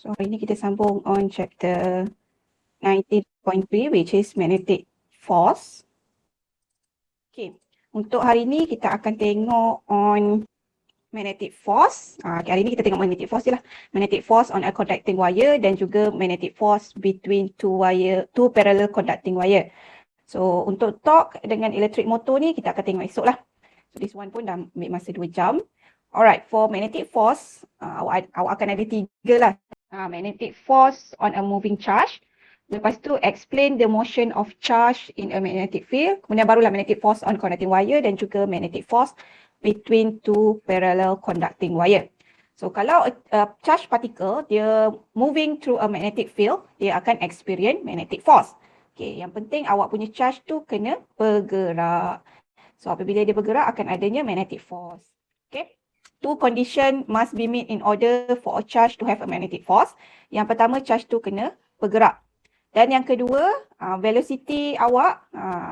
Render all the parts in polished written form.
So hari ini kita sambung on chapter 19.3 which is magnetic force. Okay, untuk hari ini kita akan tengok on magnetic force. Hari ini kita tengok magnetic force je lah. Magnetic force on a conducting wire dan juga magnetic force between two parallel conducting wire. So untuk torque dengan electric motor ni kita akan tengok esok lah. So this one pun dah ambil masa 2 jam. Alright, for magnetic force, awak akan ada 3 lah. Magnetic force on a moving charge. Lepas tu explain the motion of charge in a magnetic field. Kemudian barulah magnetic force on conducting wire dan juga magnetic force between two parallel conducting wire. So kalau charge particle dia moving through a magnetic field, dia akan experience magnetic force. Okay, yang penting awak punya charge tu kena bergerak. So apabila dia bergerak akan adanya magnetic force. Okay. Two condition must be met in order for a charge to have a magnetic force. Yang pertama, charge tu kena bergerak. Dan yang kedua, velocity awak,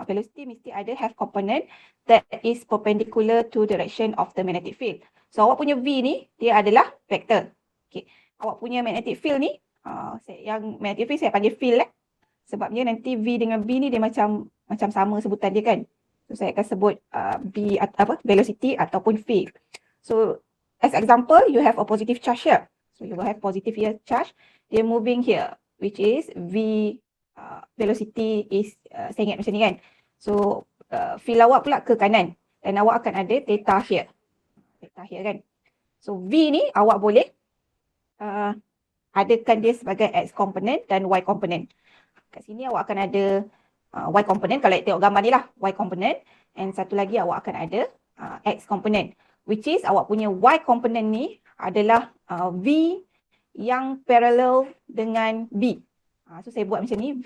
velocity mesti ada have component that is perpendicular to direction of the magnetic field. So awak punya V ni, dia adalah vector. Okay. Awak punya magnetic field ni, yang magnetic field saya panggil field sebabnya nanti V dengan B ni dia macam sama sebutan dia kan. So saya akan sebut B velocity ataupun field. So as example, you have a positive charge here. So you will have positive here charge. They're moving here, which is V velocity is sengit macam ni kan. So field awak pula ke kanan dan awak akan ada theta here. Theta here kan. So V ni awak boleh adakan dia sebagai X component dan Y component. Kat sini awak akan ada Y component, kalau tengok gambar ni lah, Y component. And satu lagi awak akan ada X component. Which is awak punya Y component ni adalah V yang parallel dengan B. So saya buat macam ni, V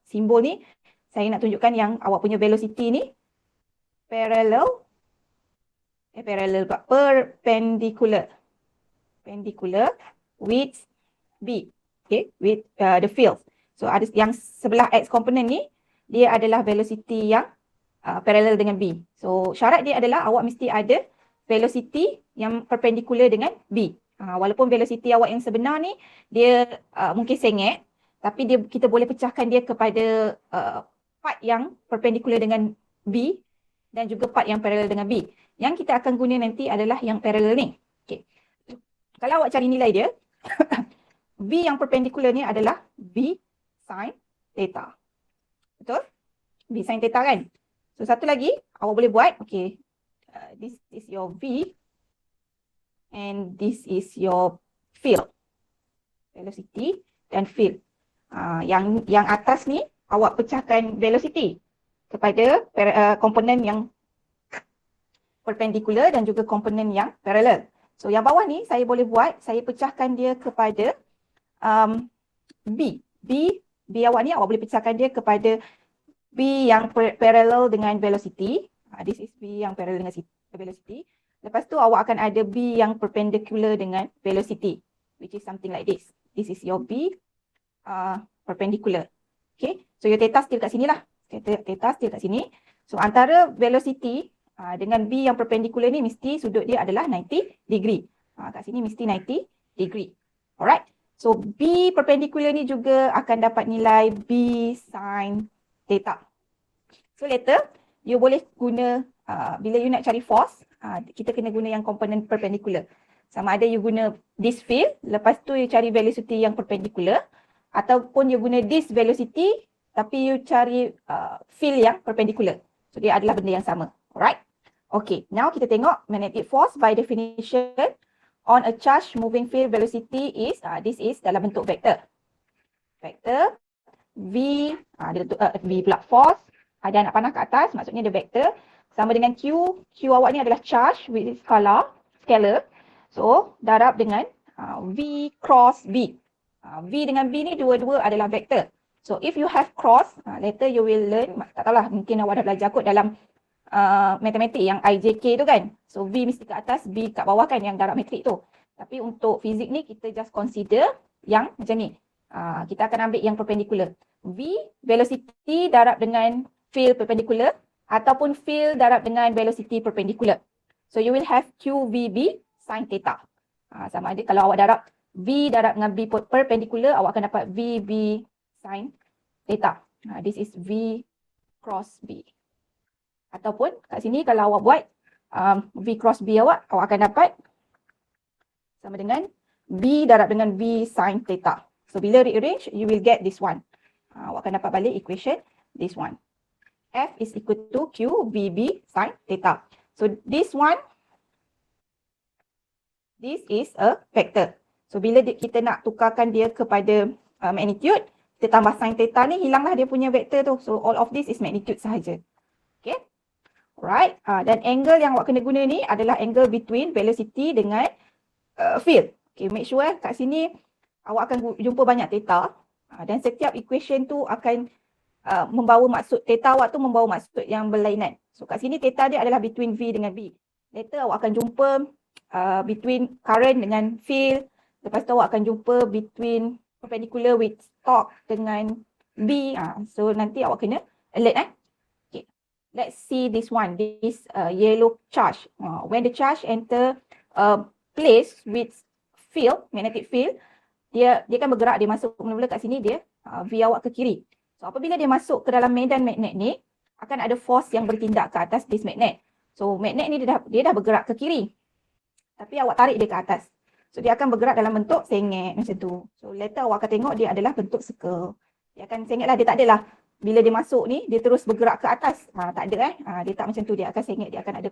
simbol ni saya nak tunjukkan yang awak punya velocity ni perpendicular with B. Okay, with the field. So ada yang sebelah X component ni dia adalah velocity yang parallel dengan B. So syarat dia adalah awak mesti ada velocity yang perpendicular dengan B. Walaupun velocity awak yang sebenar ni dia mungkin sengit, tapi kita boleh pecahkan dia kepada part yang perpendicular dengan B dan juga part yang parallel dengan B. Yang kita akan guna nanti adalah yang parallel ni. Okay. Kalau awak cari nilai dia, B yang perpendicular ni adalah B sin theta. Betul? B sin theta kan? So satu lagi awak boleh buat, okay. This is your V and this is your field, velocity dan field. Yang atas ni awak pecahkan velocity kepada komponen yang perpendicular dan juga komponen yang parallel. So yang bawah ni saya boleh buat, saya pecahkan dia kepada B awak ni awak boleh pecahkan dia kepada B yang parallel dengan velocity. This is B yang parallel dengan velocity. Lepas tu awak akan ada B yang perpendicular dengan velocity, which is something like this. This is your B perpendicular. Okay, so your theta still kat sini lah. Theta still kat sini. So antara velocity dengan B yang perpendicular ni mesti sudut dia adalah 90 degree. Kat sini mesti 90 degree. Alright. So B perpendicular ni juga akan dapat nilai B sin theta. So later you boleh guna, bila you nak cari force, kita kena guna yang komponen perpendicular. Sama ada you guna this field, lepas tu you cari velocity yang perpendicular, ataupun you guna this velocity, tapi you cari field yang perpendicular. So dia adalah benda yang sama. Alright? Okay, now kita tengok magnetic force by definition on a charge moving field velocity is, this is dalam bentuk vector. Vector, V, V pula force, ada anak panah kat atas, maksudnya dia vector. Sama dengan Q awak ni adalah charge which is scalar. So, darab dengan V cross V. V dengan V ni dua-dua adalah vector. So, if you have cross, later you will learn, tak tahulah, mungkin awak dah belajar kot dalam matematik yang IJK tu kan. So, V mesti kat atas, B kat bawah kan yang darab metrik tu. Tapi untuk fizik ni, kita just consider yang macam ni. Kita akan ambil yang perpendicular. V, velocity darab dengan field perpendicular ataupun field darab dengan velocity perpendicular. So you will have QVB sin theta. Sama ada kalau awak darab V darab dengan B perpendicular, awak akan dapat VB sin theta. This is V cross B. Ataupun kat sini kalau awak buat V cross B awak akan dapat sama dengan B darab dengan V sin theta. So bila rearrange, you will get this one. Awak akan dapat balik equation this one. F is equal to Q VB sin theta. So this one, this is a vector. So bila kita nak tukarkan dia kepada magnitude, kita tambah sin theta ni, hilanglah dia punya vektor tu. So all of this is magnitude sahaja. Okay. Alright. Dan angle yang awak kena guna ni adalah angle between velocity dengan field. Okay, make sure kat sini awak akan jumpa banyak theta. Dan setiap equation tu akan membawa maksud, theta awak tu membawa maksud yang berlainan. So kat sini theta dia adalah between V dengan B. Later awak akan jumpa between current dengan field. Lepas tu awak akan jumpa between perpendicular with torque dengan B. So nanti awak kena alert . Okay. Let's see this one, this yellow charge. When the charge enter place with field, magnetic field, dia akan bergerak, dia masuk mula-mula kat sini, dia V awak ke kiri. So apabila dia masuk ke dalam medan magnet ni, akan ada force yang bertindak ke atas this magnet. So magnet ni dia dah bergerak ke kiri. Tapi awak tarik dia ke atas. So dia akan bergerak dalam bentuk sengit macam tu. So later awak akan tengok dia adalah bentuk circle. Dia akan sengit lah, dia tak adalah bila dia masuk ni dia terus bergerak ke atas. Tak ada dia tak macam tu, dia akan sengit, dia akan ada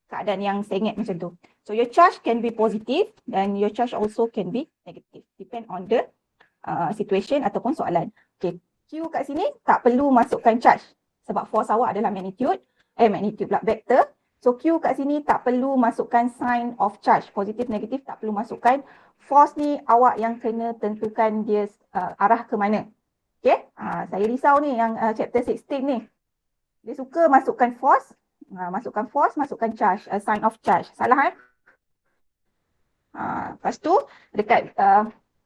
keadaan yang sengit macam tu. So your charge can be positive dan your charge also can be negative. Depend on the situation ataupun soalan. Okay, Q kat sini tak perlu masukkan charge sebab force awak adalah magnitude pula vector. So Q kat sini tak perlu masukkan sign of charge, positif negatif tak perlu masukkan. Force ni awak yang kena tentukan dia arah ke mana. Okay, saya risau ni yang chapter 16 ni. Dia suka masukkan force, masukkan charge, sign of charge. Salah lepas tu dekat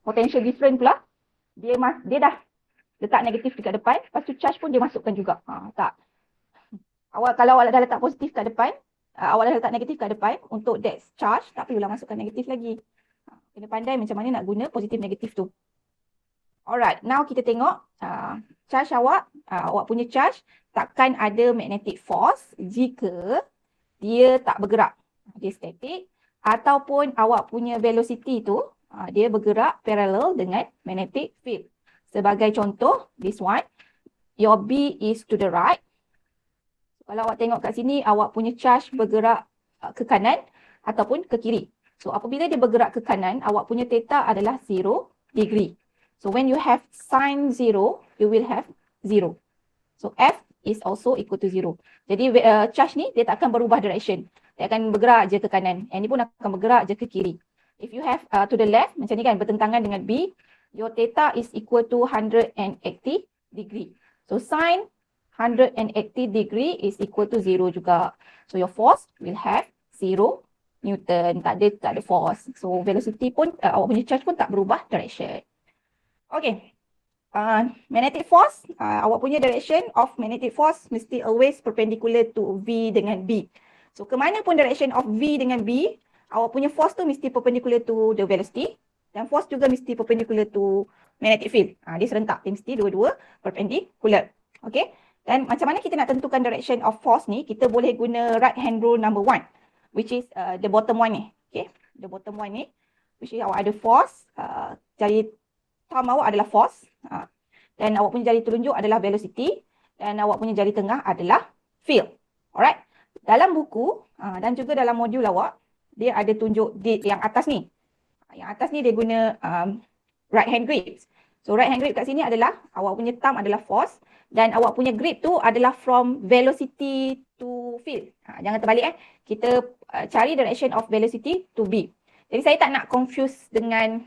potential difference pula, dia dah letak negatif dekat depan, lepas tu charge pun dia masukkan juga. Tak. Kalau awak dah letak positif kat depan, awak dah letak negatif kat depan, untuk that charge tak perlulah masukkan negatif lagi. Kena pandai macam mana nak guna positif negatif tu. Alright, now kita tengok charge awak punya charge takkan ada magnetic force jika dia tak bergerak, dia static, ataupun awak punya velocity tu dia bergerak parallel dengan magnetic field. Sebagai contoh, this one, your B is to the right. Kalau awak tengok kat sini, awak punya charge bergerak ke kanan ataupun ke kiri. So apabila dia bergerak ke kanan, awak punya theta adalah 0 degree. So when you have sin 0, you will have 0. So F is also equal to 0. Jadi charge ni dia tak akan berubah direction. Dia akan bergerak je ke kanan. Yang ni pun akan bergerak je ke kiri. If you have to the left, macam ni kan, bertentangan dengan B, your theta is equal to 180 degree. So sin 180 degree is equal to 0 juga. So your force will have 0 Newton. Tak ada force. So velocity pun, awak punya charge pun tak berubah direction. Okay. Magnetic force, awak punya direction of magnetic force mesti always perpendicular to V dengan B. So ke mana pun direction of V dengan B, awak punya force tu mesti perpendicular to the velocity. Dan force juga mesti perpendicular to magnetic field. Dia serentak, dia mesti dua-dua perpendicular. Okay. Dan macam mana kita nak tentukan direction of force ni, kita boleh guna right hand rule number 1, which is the bottom one ni. Okay. The bottom one ni, which is awak ada force, jari thumb awak adalah force, dan awak punya jari telunjuk adalah velocity, dan awak punya jari tengah adalah field. Alright. Dalam buku dan juga dalam modul awak, dia ada tunjuk yang atas ni. Yang atas ni dia guna right hand grip. So right hand grip kat sini adalah awak punya thumb adalah force, dan awak punya grip tu adalah from velocity to field. Jangan terbalik Kita cari direction of velocity to B. Jadi saya tak nak confuse dengan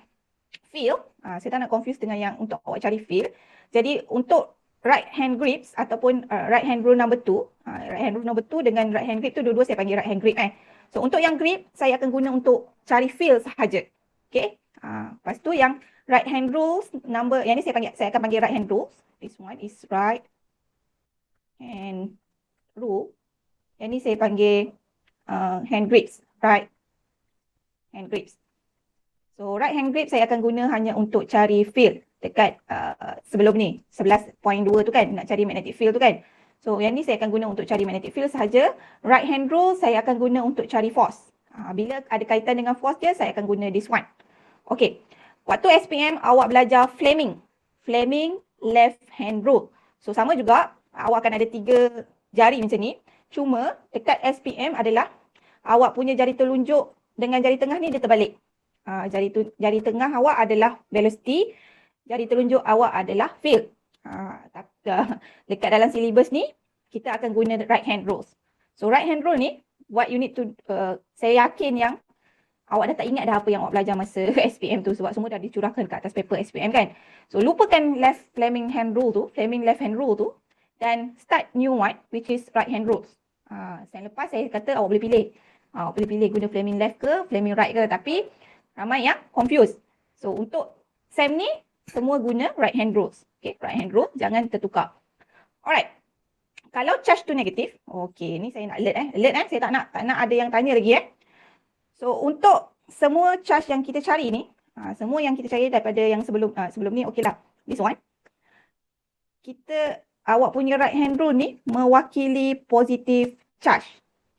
field. Saya tak nak confuse dengan yang untuk awak cari field. Jadi untuk right hand grips ataupun right hand rule number 2, right hand rule number 2 dengan right hand grip tu dua-dua saya panggil right hand grip So untuk yang grip saya akan guna untuk cari field sahaja. Okay. Lepas tu yang right hand rules number, yang ni saya akan panggil right hand rules. This one is right hand rule. Yang ni saya panggil hand grips, right hand grips. So right hand grip saya akan guna hanya untuk cari field dekat sebelum ni 11.2 tu kan, nak cari magnetic field tu kan. So yang ni saya akan guna untuk cari magnetic field sahaja. Right hand rule saya akan guna untuk cari force. Bila ada kaitan dengan force dia, saya akan guna this one. Okay, waktu SPM awak belajar Fleming left hand rule. So sama juga, awak akan ada 3 jari macam ni. Cuma dekat SPM adalah awak punya jari telunjuk dengan jari tengah ni dia terbalik. Jari tengah awak adalah velocity, jari telunjuk awak adalah field. Dekat dalam silibus ni, kita akan guna right hand rules. So right hand rule ni, what you need to, saya yakin yang awak dah tak ingat dah apa yang awak belajar masa SPM tu sebab semua dah dicurahkan kat atas paper SPM kan. So lupakan Fleming left hand rule tu dan start new one which is right hand rules. Sen lepas saya kata awak boleh pilih. Awak boleh pilih guna Fleming left ke, Fleming right ke, tapi ramai yang confused. So untuk SEM ni semua guna right hand rules. Okay, right hand rule jangan tertukar. Alright. Kalau charge tu negatif, okay, ni saya nak alert saya tak nak ada yang tanya lagi So untuk semua charge yang kita cari ni, semua yang kita cari daripada yang sebelum ni, okay lah, this one. Awak punya right hand rule ni mewakili positive charge.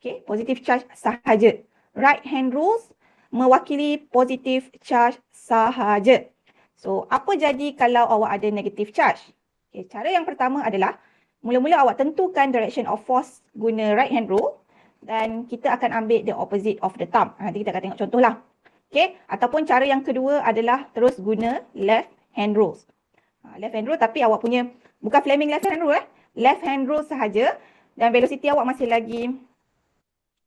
Okay, positive charge sahaja. Right hand rules mewakili positive charge sahaja. So apa jadi kalau awak ada negative charge? Okay, cara yang pertama adalah mula-mula awak tentukan direction of force guna right hand rule dan kita akan ambil the opposite of the thumb. Nanti kita akan tengok contoh lah. Okay, ataupun cara yang kedua adalah terus guna left hand rules. Left hand rule tapi awak punya bukan Fleming left hand rule left hand rule sahaja dan velocity awak masih lagi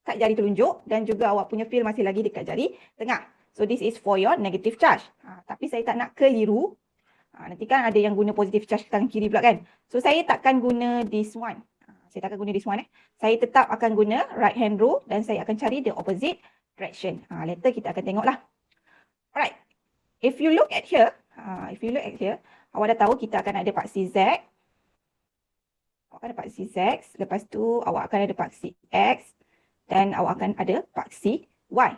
kat jari telunjuk dan juga awak punya field masih lagi dekat jari tengah. So this is for your negative charge. Tapi saya tak nak keliru. Nanti kan ada yang guna positive charge tangan kiri pula kan. So saya takkan guna this one. Saya tetap akan guna right hand rule dan saya akan cari the opposite direction. Later kita akan tengok lah. Alright. If you look at here, awak dah tahu kita akan ada paksi Z. Awak akan ada paksi Z. Lepas tu awak akan ada paksi X. Dan awak akan ada paksi Y.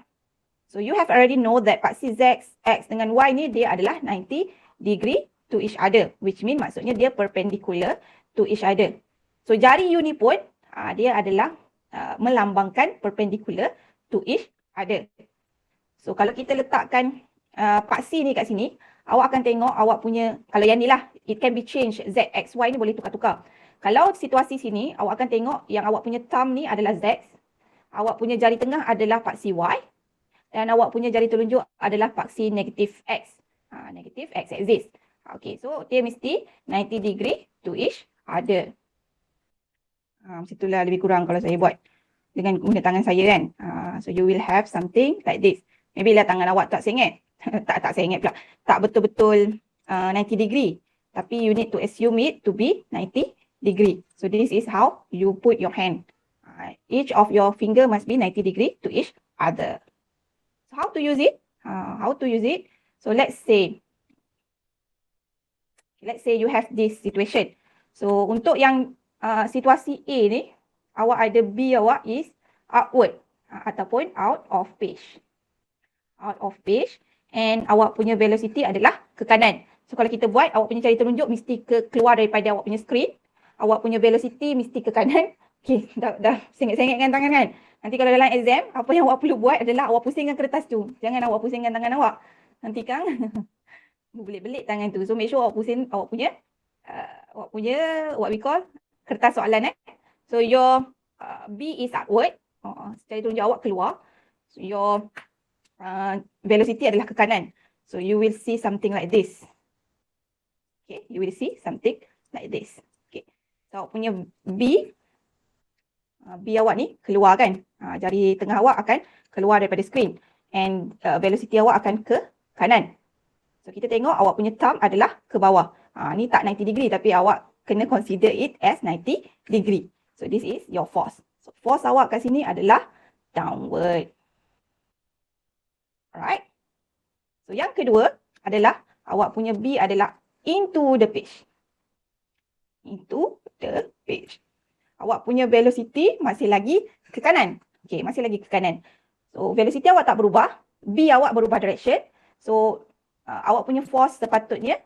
So you have already know that paksi Z, X dengan Y ni dia adalah 90 degree to each other. Which mean maksudnya dia perpendicular to each other. So jari you ni pun dia adalah melambangkan perpendicular to each other. So kalau kita letakkan paksi ni kat sini, awak akan tengok awak punya, kalau yang ni lah, it can be changed, Z, X, Y ni boleh tukar-tukar. Kalau situasi sini, awak akan tengok yang awak punya thumb ni adalah Z, awak punya jari tengah adalah paksi Y, dan awak punya jari telunjuk adalah paksi negative X. Negative X axis. Okay, so dia mesti 90 degree to each other. Macam itulah lebih kurang kalau saya buat dengan guna tangan saya kan. So you will have something like this. Maybe lah tangan awak tak sengit. tak sengit pula. Tak betul-betul 90 degree. Tapi you need to assume it to be 90 degree. So this is how you put your hand. Each of your finger must be 90 degree to each other. So how to use it? So let's say you have this situation. So untuk yang situasi A ni, awak ada B awak is outward ataupun out of page. Out of page and awak punya velocity adalah ke kanan. So kalau kita buat, awak punya jari telunjuk mesti keluar daripada awak punya screen. Awak punya velocity mesti ke kanan. Okay, dah sengit-sengitkan tangan kan. Nanti kalau dalam exam, apa yang awak perlu buat adalah awak pusingkan kertas tu. Jangan awak pusingkan tangan awak. Nanti kan berbelit-belit tangan tu. So make sure awak pusing awak punya what we call kertas soalan So your B is upward. Jari telunjuk awak keluar. So your velocity adalah ke kanan. So you will see something like this. Okay, you will see something like this. Okay. So awak punya B awak ni keluar kan. Jari tengah awak akan keluar daripada screen. And velocity awak akan ke kanan. So kita tengok awak punya thumb adalah ke bawah. Ni tak 90 degree tapi awak kena consider it as 90 degree. So this is your force. So force awak kat sini adalah downward. Alright. So yang kedua adalah awak punya B adalah into the page. Into the page. Awak punya velocity masih lagi ke kanan. Okay, masih lagi ke kanan. So velocity awak tak berubah. B awak berubah direction. So awak punya force sepatutnya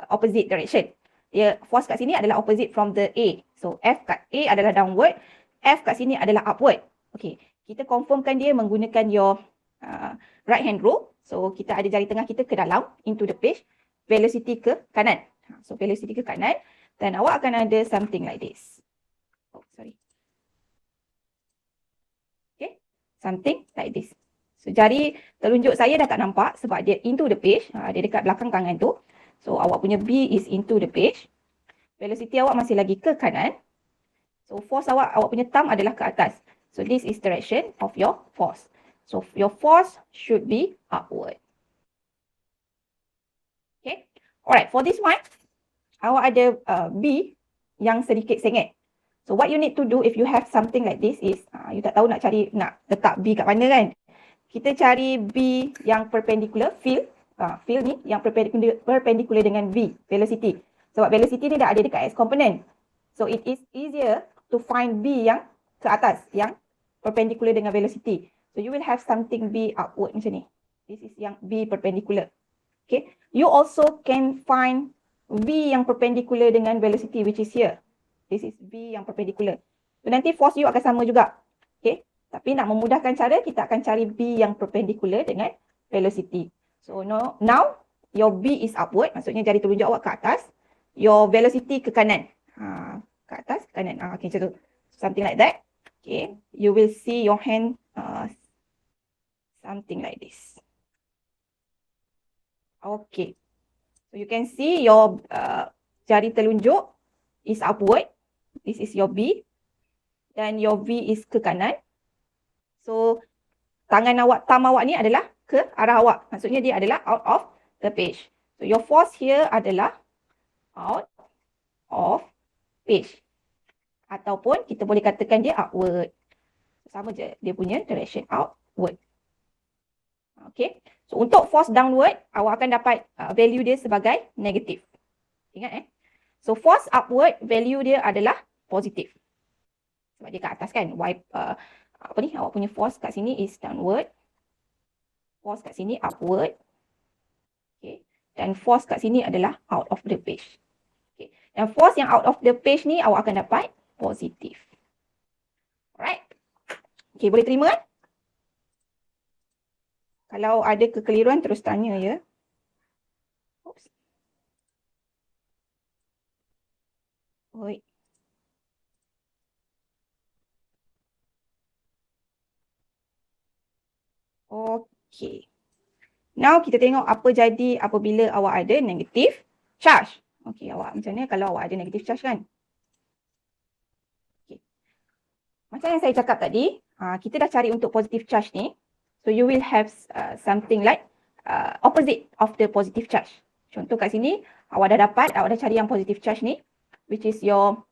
opposite direction. Dia force kat sini adalah opposite from the A. So F kat A adalah downward, F kat sini adalah upward. Okay, kita confirmkan dia menggunakan your right hand rule. So kita ada jari tengah kita ke dalam into the page, velocity ke kanan. So velocity ke kanan, dan awak akan ada something like this. Oh, sorry. Okay, something like this. So jari telunjuk saya dah tak nampak sebab dia into the page, dia dekat belakang tangan tu. So awak punya B is into the page. Velocity awak masih lagi ke kanan. So force awak punya thumb adalah ke atas. So this is direction of your force. So your force should be upward. Okay. Alright, for this one, awak ada B yang sedikit sengit. So what you need to do if you have something like this is, you tak tahu nak letak B kat mana kan? Kita cari B yang perpendicular, field ni yang perpendicular dengan V, velocity. Sebab velocity ni dah ada dekat X component. So it is easier to find B yang ke atas, yang perpendicular dengan velocity. So you will have something B upward macam ni. This is yang B perpendicular. Okay. You also can find V yang perpendicular dengan velocity, which is here. This is V yang perpendicular. So nanti force you akan sama juga. Okay. Tapi nak memudahkan cara, kita akan cari B yang perpendicular dengan velocity. So now your B is upward, maksudnya jari telunjuk awak ke atas. Your velocity ke kanan. Ke atas, ke kanan. Okay, macam tu. Something like that. Okay. You will see your hand something like this. Okay. So you can see your jari telunjuk is upward. This is your B. Dan your V is ke kanan. So thumb awak ni adalah ke arah awak. Maksudnya dia adalah out of the page. So your force here adalah out of page. Ataupun kita boleh katakan dia upward. Sama je dia punya direction, outward. Okay. So untuk force downward, awak akan dapat value dia sebagai negative. Ingat So force upward, value dia adalah positive. Sebab dia kat atas kan. Awak punya force kat sini is downward. Force kat sini upward. Okay. Dan force kat sini adalah out of the page. Okay. Dan force yang out of the page ni awak akan dapat positive. Alright. Okay, boleh terima kan? Kalau ada kekeliruan terus tanya ya. Oops. Oi. Okay. Now kita tengok apa jadi apabila awak ada negative charge. Okay, awak macam mana kalau awak ada negative charge kan? Okay. Macam yang saya cakap tadi, kita dah cari untuk positive charge ni. So you will have something like opposite of the positive charge. Contoh kat sini, awak dah cari yang positive charge ni, which is your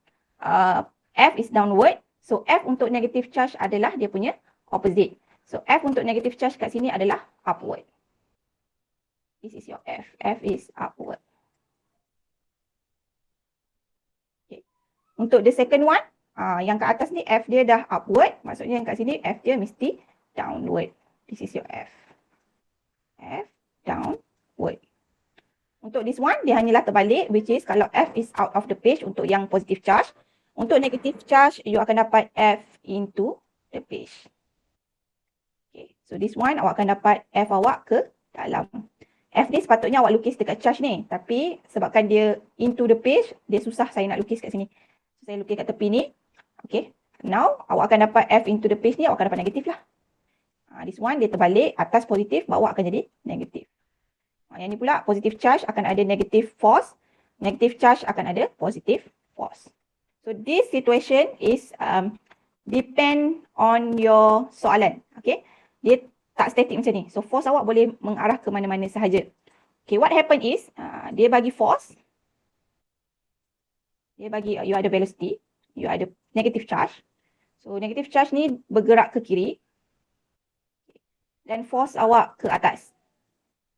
F is downward. So F untuk negative charge adalah dia punya opposite. So F untuk negative charge kat sini adalah upward. This is your F. F is upward. Okay. Untuk the second one, yang kat atas ni F dia dah upward. Maksudnya yang kat sini F dia mesti downward. This is your F. F downward. Untuk this one, dia hanyalah terbalik, which is kalau F is out of the page untuk yang positive charge. Untuk negative charge, you akan dapat F into the page. Okay. So this one, awak akan dapat F awak ke dalam. F ni sepatutnya awak lukis dekat charge ni. Tapi sebabkan dia into the page, dia susah saya nak lukis kat sini. So, saya lukis kat tepi ni. Okay. Now, awak akan dapat F into the page ni, awak akan dapat negatif lah. This one dia terbalik, atas positif, bawah akan jadi negatif. Yang ni pula positive charge akan ada negative force, negative charge akan ada positive force. So this situation is depend on your soalan. Okay, dia tak static macam ni. So force awak boleh mengarah ke mana-mana sahaja. Okay, what happen is dia bagi force, dia bagi you ada velocity, you ada negative charge. So negative charge ni bergerak ke kiri. Dan force awak ke atas.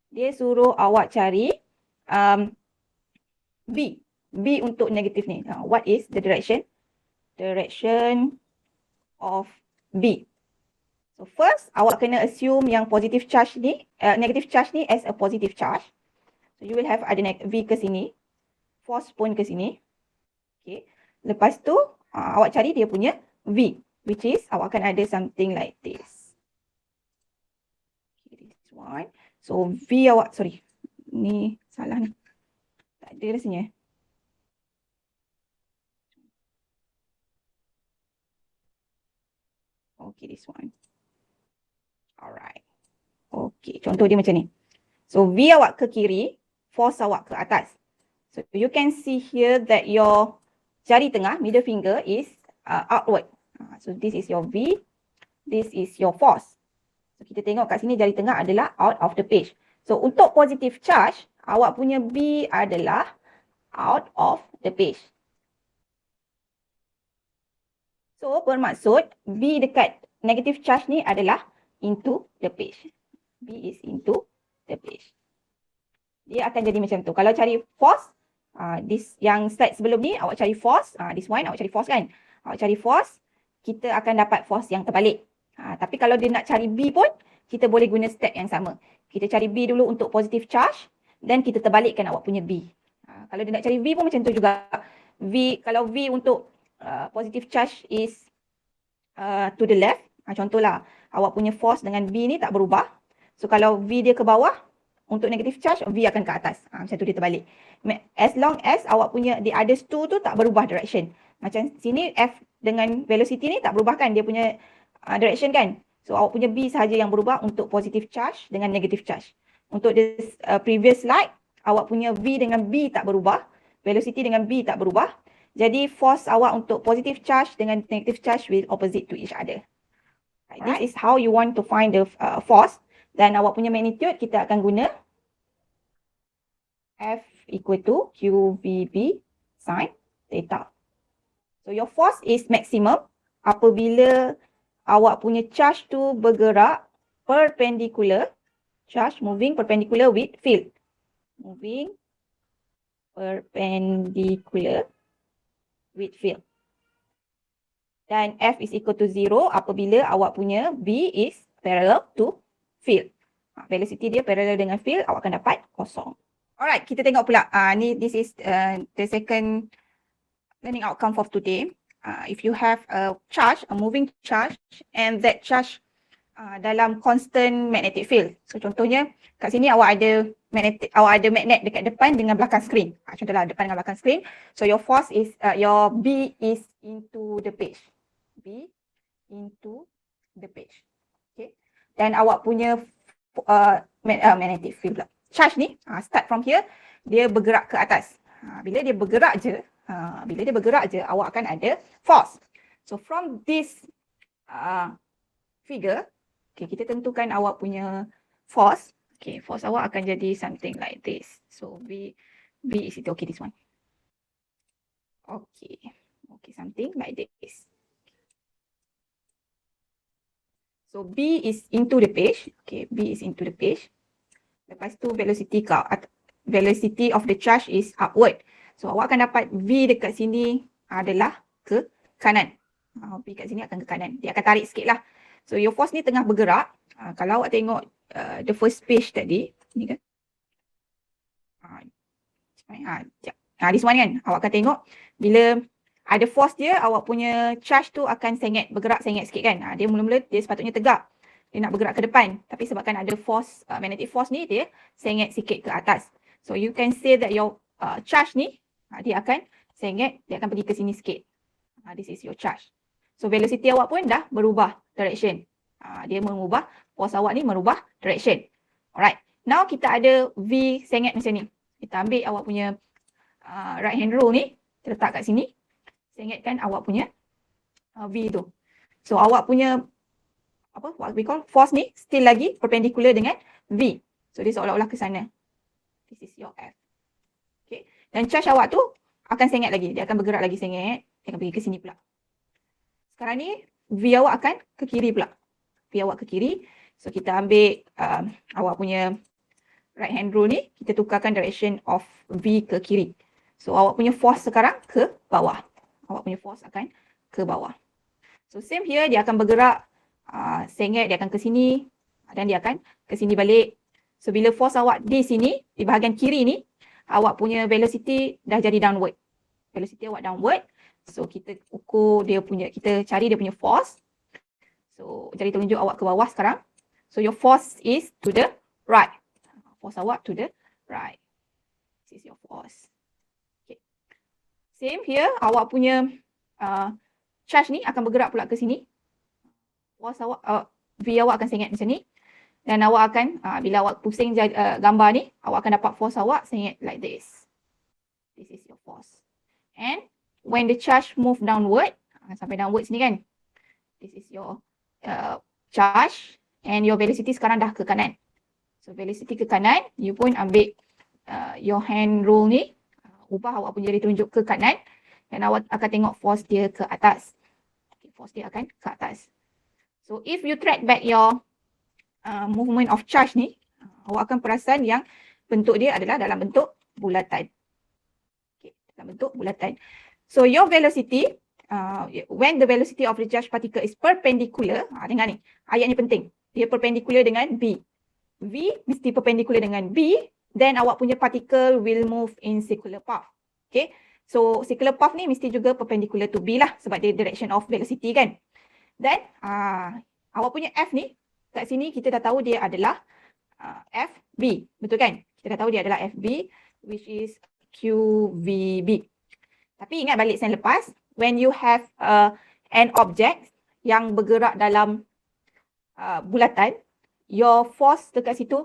Dia suruh awak cari B. B untuk negatif ni. What is the direction? Direction of B. So first, awak kena assume yang positive charge ni, negative charge ni as a positive charge. So you will have ada V ke sini, force pun ke sini. Okay. Lepas tu, awak cari dia punya V, which is awak akan ada something like this. Okay, this one. So V awak, sorry, ni salah ni. Tak ada rasanya. Okay, this one. Alright. Okay, contoh dia macam ni. So V awak ke kiri, force awak ke atas. So you can see here that your jari tengah, middle finger is outward. So this is your V, this is your force. So kita tengok kat sini jari tengah adalah out of the page. So untuk positive charge, awak punya B adalah out of the page. So bermaksud B dekat negative charge ni adalah into the page. B is into the page. Dia akan jadi macam tu. Kalau cari force, this yang slide sebelum ni awak cari force, this one awak cari force kan. Awak cari force, kita akan dapat force yang terbalik. Tapi kalau dia nak cari B pun, kita boleh guna step yang sama. Kita cari B dulu untuk positive charge, dan kita terbalikkan awak punya B. Kalau dia nak cari V pun macam tu juga. V, kalau V untuk positive charge is to the left, contohlah awak punya force dengan B ni tak berubah. So kalau V dia ke bawah, untuk negative charge, V akan ke atas. Macam tu dia terbalik. As long as awak punya the others two tu tak berubah direction. Macam sini F dengan velocity ni tak berubah kan dia punya direction kan. So awak punya B sahaja yang berubah untuk positive charge dengan negative charge. Untuk this previous slide, awak punya V dengan B tak berubah. Velocity dengan B tak berubah. Jadi force awak untuk positive charge dengan negative charge will opposite to each other. This is how you want to find the force. Dan awak punya magnitude kita akan guna F equal to QVB sin theta. So your force is maximum apabila awak punya charge tu bergerak perpendicular, charge moving perpendicular with field. Moving perpendicular with field. Dan F is equal to 0 apabila awak punya B is parallel to field. Velocity dia parallel dengan field, awak akan dapat kosong. Alright, kita tengok pula. This is the second learning outcome for today. If you have a charge, a moving charge, and that charge dalam constant magnetic field. So contohnya kat sini awak ada magnet dekat depan dengan belakang screen. Contohlah depan dengan belakang screen. So your force is your B is into the page. B into the page. Okay. Dan awak punya magnetic field pula. Charge ni start from here, dia bergerak ke atas. Bila dia bergerak je, awak akan ada force. So from this figure, okay, kita tentukan awak punya force. Okay, force awak akan jadi something like this. So B is itu, okay, this one. Okay, something like this. So B is into the page. Okay, B is into the page. Lepas tu velocity of the charge is upward. So awak akan dapat V dekat sini adalah ke kanan. V kat sini akan ke kanan. Dia akan tarik sikit lah. So your force ni tengah bergerak. Kalau awak tengok the first page tadi. Ni kan. This one kan. Awak akan tengok bila ada force dia, awak punya charge tu akan bergerak sengit sikit kan. Dia mula-mula dia sepatutnya tegak. Dia nak bergerak ke depan. Tapi sebabkan ada force, magnetic force ni, dia sengit sikit ke atas. So you can say that your charge ni, dia akan sengit, dia akan pergi ke sini sikit. This is your charge. So velocity awak pun dah berubah direction. Dia mengubah, force awak ni merubah direction. Alright. Now kita ada V sengit macam ni. Kita ambil awak punya right hand rule ni, kita letak kat sini. Sengitkan awak punya V tu. So awak punya what we call force ni still lagi perpendicular dengan V. So dia seolah-olah ke sana. This is your F. Okay. Dan charge awak tu akan sengit lagi. Dia akan bergerak lagi sengit. Dia akan pergi ke sini pula. Sekarang ni V awak akan ke kiri pula. V awak ke kiri. So kita ambil awak punya right hand rule ni. Kita tukarkan direction of V ke kiri. So awak punya force sekarang ke bawah. Awak punya force akan ke bawah. So same here, dia akan bergerak sengit, dia akan ke sini dan dia akan ke sini balik. So bila force awak di sini, di bahagian kiri ni, awak punya velocity dah jadi downward. Velocity awak downward. So kita ukur dia punya, kita cari dia punya force. So jari telunjuk awak ke bawah sekarang. So your force is to the right. Force awak to the right. This is your force. Okay. Same here, awak punya charge ni akan bergerak pula ke sini. Force awak, V awak akan sengit macam ni. Dan awak akan, bila awak pusing gambar ni, awak akan dapat force awak sengit like this. This is your force. And when the charge move downward, sampai downward sini kan, this is your charge and your velocity sekarang dah ke kanan. So velocity ke kanan, you pun ambil your hand rule ni, ubah awak punya jari telunjuk ke kanan dan awak akan tengok force dia ke atas. Okay, force dia akan ke atas. So if you track back your movement of charge ni, awak akan perasan yang bentuk dia adalah dalam bentuk bulatan. Okay, dalam bentuk bulatan. So your velocity, when the velocity of the charged particle is perpendicular, dengar ni, ayat ni penting. Dia perpendicular dengan B. V mesti perpendicular dengan B, then awak punya particle will move in circular path. Okay, so circular path ni mesti juga perpendicular to B lah, sebab dia direction of velocity kan. Then awak punya F ni, kat sini kita dah tahu dia adalah FB, betul kan? Kita dah tahu dia adalah FB, which is QVB. Tapi ingat balik sen lepas, when you have an object yang bergerak dalam bulatan, your force dekat situ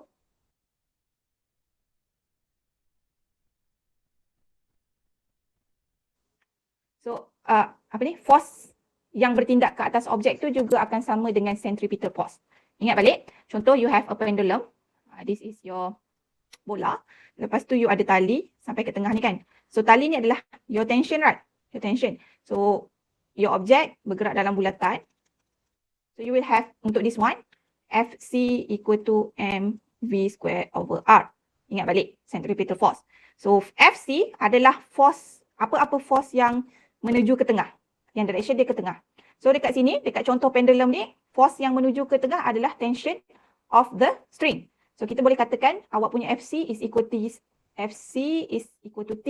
force yang bertindak ke atas objek tu juga akan sama dengan centripetal force. Ingat balik, contoh you have a pendulum, this is your bola, lepas tu you ada tali sampai ke tengah ni kan. So tali ni adalah your tension, right? Your tension. So your object bergerak dalam bulatan. So you will have untuk this one, Fc equal to mv square over r. Ingat balik, centripetal force. So Fc adalah force, apa-apa force yang menuju ke tengah, yang direction dia ke tengah. So dekat sini, dekat contoh pendulum ni, force yang menuju ke tengah adalah tension of the string. So kita boleh katakan awak punya Fc is equal to T.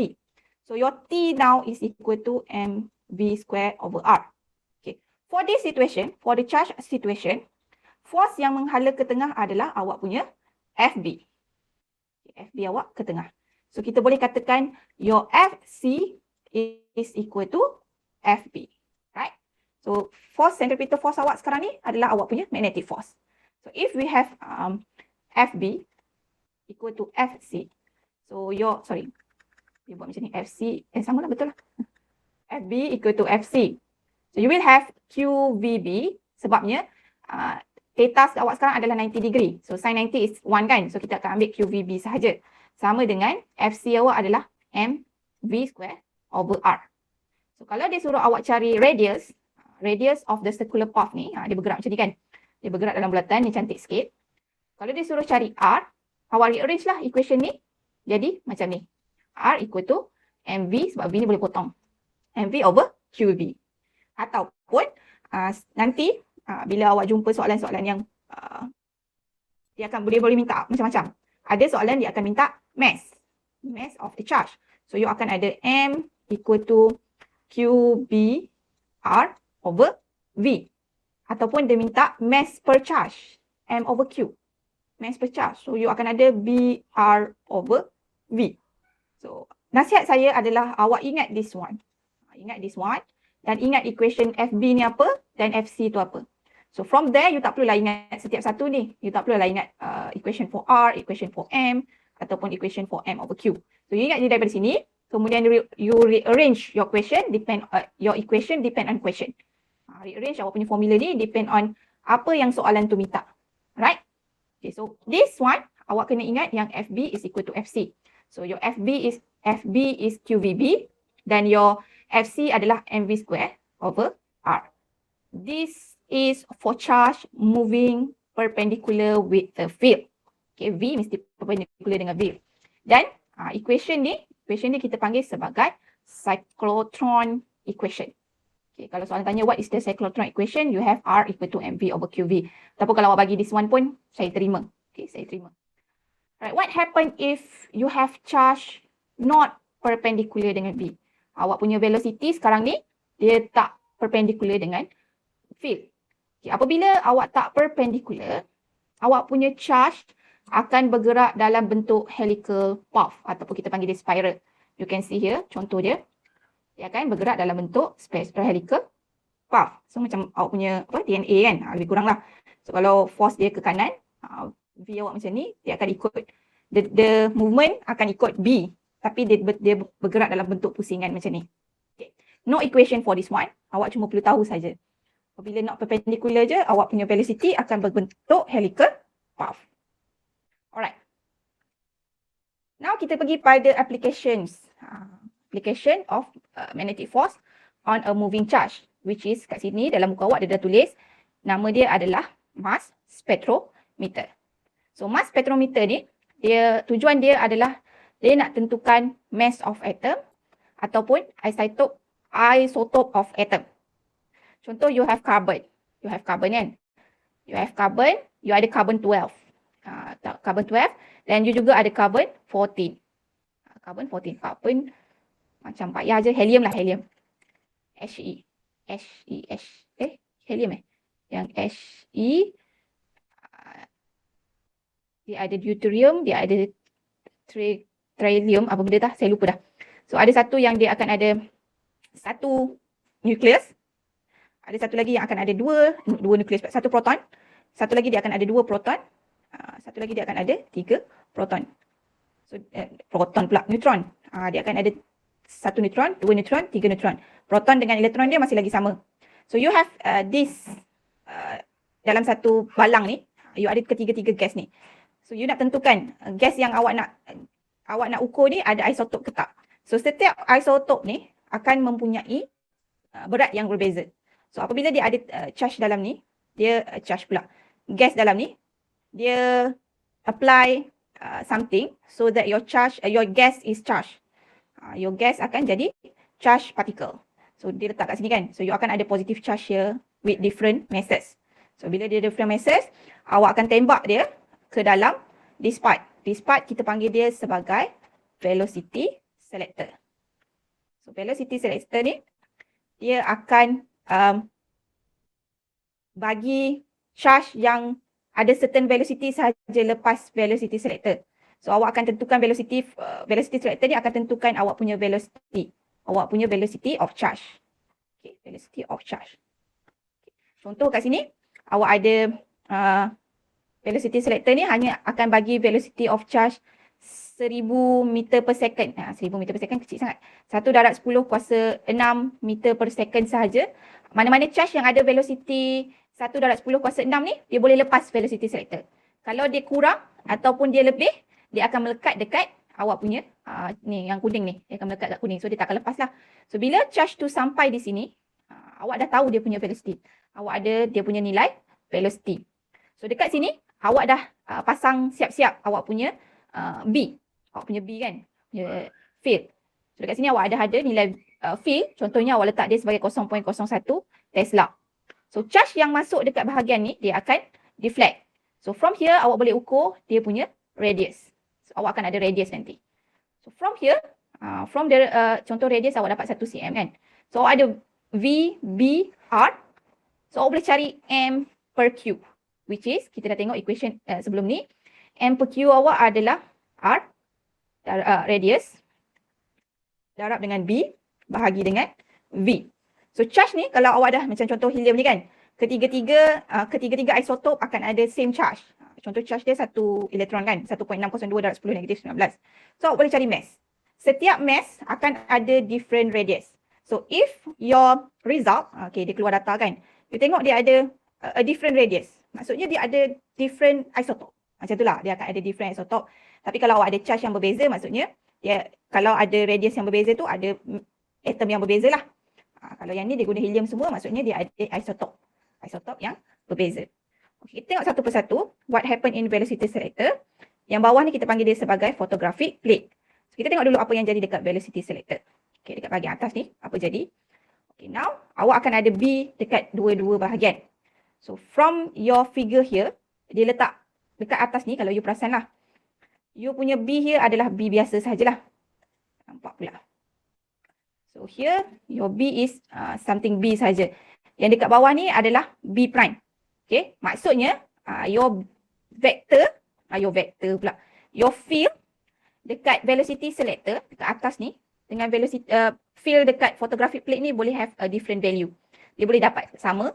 So your T now is equal to mv square over r. Okay. For this situation, for the charge situation, force yang menghala ke tengah adalah awak punya Fb. Fb awak ke tengah. So kita boleh katakan your Fc is equal to Fb. Right? So force, centripetal force awak sekarang ni adalah awak punya magnetic force. So if we have Fb equal to Fc. So your, sorry, dia buat macam ni, Fc, sama lah, betul lah. Fb equal to Fc. So you will have QVB, sebabnya theta awak sekarang adalah 90 degree. So sin 90 is 1 kan. So kita akan ambil QVB sahaja. Sama dengan Fc awak adalah mv square over r. So kalau dia suruh awak cari radius of the circular path ni, dia bergerak macam ni kan. Dia bergerak dalam bulatan, ni cantik sikit. Kalau dia suruh cari r, awak rearrange lah equation ni. Jadi macam ni. R equal to mv, sebab v ni boleh potong. mv over qv. Ataupun nanti bila awak jumpa soalan-soalan yang dia akan boleh minta macam-macam. Ada soalan dia akan minta mass of the charge. So you akan ada m equal to qb r over v. Ataupun dia minta mass per charge, m over q. Mass per charge. So you akan ada b r over v. So nasihat saya adalah awak ingat this one. Ingat this one. Dan ingat equation FB ni apa dan FC tu apa. So from there you tak perlulah ingat setiap satu ni. You tak perlulah ingat equation for R, equation for M ataupun equation for M over Q. So you ingat dia daripada sini. Kemudian you rearrange your equation depend on question. Rearrange awak punya formula ni depend on apa yang soalan tu minta. Right? Okay, so this one awak kena ingat yang FB is equal to FC. So your FB is QVB dan your Fc adalah mv square over r. This is for charge moving perpendicular with the field. Okay, V mesti perpendicular dengan field. Dan equation ni kita panggil sebagai cyclotron equation. Okay, kalau soalan tanya what is the cyclotron equation, you have R equal to mv over qv. Ataupun kalau awak bagi this one pun, saya terima. Okay, saya terima. Right, what happen if you have charge not perpendicular dengan B? Awak punya velocity sekarang ni, dia tak perpendicular dengan field. Okay, apabila awak tak perpendicular, awak punya charge akan bergerak dalam bentuk helical path ataupun kita panggil dia spiral. You can see here, contoh dia. Dia akan bergerak dalam bentuk helical path. So macam awak punya DNA kan, lebih kurang lah. So kalau force dia ke kanan, V awak macam ni, dia akan ikut, the movement akan ikut B. Tapi dia bergerak dalam bentuk pusingan macam ni. Okay. No equation for this one. Awak cuma perlu tahu saja. Apabila not perpendicular je, awak punya velocity akan berbentuk helical path. Alright. Now kita pergi pada applications. Application of magnetic force on a moving charge. Which is kat sini dalam muka awak dia dah tulis. Nama dia adalah mass spectrometer. So mass spectrometer ni, tujuan dia adalah dia nak tentukan mass of atom ataupun isotope of atom. Contoh, you have carbon. You have carbon kan? You have carbon, you ada carbon 12. Carbon 12. Dan you juga ada carbon 14. Carbon 14. Carbon macam payah je. Helium lah, helium. Helium Yang He. Dia ada deuterium, dia ada tritium, apa benda dah? Saya lupa dah. So ada satu yang dia akan ada satu nukleus. Ada satu lagi yang akan ada dua nukleus, satu proton. Satu lagi dia akan ada dua proton. Satu lagi dia akan ada 3 proton. So proton pula, neutron. Dia akan ada satu neutron, 2 neutron, 3 neutron. Proton dengan elektron dia masih lagi sama. So you have this dalam satu balang ni, you ada ketiga-tiga gas ni. So you nak tentukan gas yang awak nak ukur ni ada isotop ke tak. So setiap isotop ni akan mempunyai berat yang berbeza. So apabila dia ada charge dalam ni, gas dalam ni, dia apply something so that your gas is charged. Your gas akan jadi charge particle. So dia letak kat sini kan. So you akan ada positive charge here with different masses. So bila dia different masses, awak akan tembak dia ke dalam this part. This part kita panggil dia sebagai velocity selector. So velocity selector ni, dia akan bagi charge yang ada certain velocity sahaja lepas velocity selector. So awak akan tentukan velocity selector ni akan tentukan awak punya velocity. Awak punya velocity of charge. Okay, velocity of charge. Okay. Contoh kat sini, awak ada velocity selector ni hanya akan bagi velocity of charge 1000 meter per second. 1000 meter per second kecil sangat. 1 darab 10 kuasa 6 meter per second sahaja. Mana-mana charge yang ada velocity 1 darab 10 kuasa 6 ni, dia boleh lepas velocity selector. Kalau dia kurang ataupun dia lebih, dia akan melekat dekat awak punya, ni yang kuning ni. Dia akan melekat kat kuning. So dia tak akan lepas lah. So bila charge tu sampai di sini, awak dah tahu dia punya velocity. Awak ada dia punya nilai velocity. So dekat sini, awak dah pasang siap-siap awak punya B. Awak punya B kan, punya field. So dekat sini awak ada nilai field. Contohnya awak letak dia sebagai 0.01 Tesla. So charge yang masuk dekat bahagian ni, dia akan deflect. So from here, awak boleh ukur dia punya radius. So awak akan ada radius nanti. So from here, from the contoh radius awak dapat 1 cm kan. So awak ada V, B, R. So awak boleh cari M per cube. Which is, kita dah tengok equation sebelum ni. M per Q awak adalah R, radius, darab dengan B, bahagi dengan V. So charge ni, kalau awak dah macam contoh helium ni kan, ketiga-tiga isotop akan ada same charge. Contoh charge dia 1 elektron kan, 1.602 darab 10 negatif 19. So awak boleh cari mass. Setiap mass akan ada different radius. So if your result, okay, dia keluar data kan, you tengok dia ada a different radius. Maksudnya dia ada different isotop. Macam itulah, dia akan ada different isotop. Tapi kalau awak ada charge yang berbeza, maksudnya dia, kalau ada radius yang berbeza tu, ada atom yang berbeza lah. Kalau yang ni dia guna helium semua, maksudnya dia ada isotop yang berbeza. Okay, kita tengok satu persatu. What happen in velocity selector. Yang bawah ni kita panggil dia sebagai photographic plate. So, kita tengok dulu apa yang jadi dekat velocity selector. Okay, dekat bahagian atas ni, apa jadi. Okay, now awak akan ada B dekat dua-dua bahagian. So from your figure here, dia letak dekat atas ni, kalau you perasan lah, you punya B here adalah B biasa sahajalah. Nampak pula. So here your B is something B saja. Yang dekat bawah ni adalah B prime. Okay, maksudnya your vector pula, your field dekat velocity selector dekat atas ni dengan velocity field dekat photographic plate ni boleh have a different value. Dia boleh dapat sama,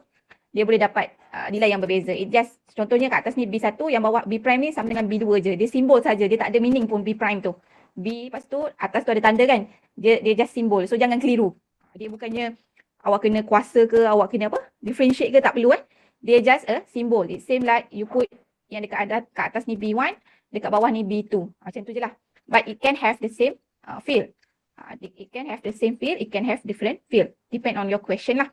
dia boleh dapat nilai yang berbeza. It just contohnya kat atas ni B1, yang bawah B prime ni sama dengan B2 je. Dia simbol saja, dia tak ada meaning pun B prime tu. B lepas tu atas tu ada tanda kan. Dia just simbol. So jangan keliru. Dia bukannya awak kena kuasa ke, awak kena apa? Differentiate ke, tak perlu Dia just a symbol. It's same like you put yang dekat atas ni B1, dekat bawah ni B2. Macam tu je lah. But it can have the same field. It can have the same field, it can have different field. Depend on your question lah.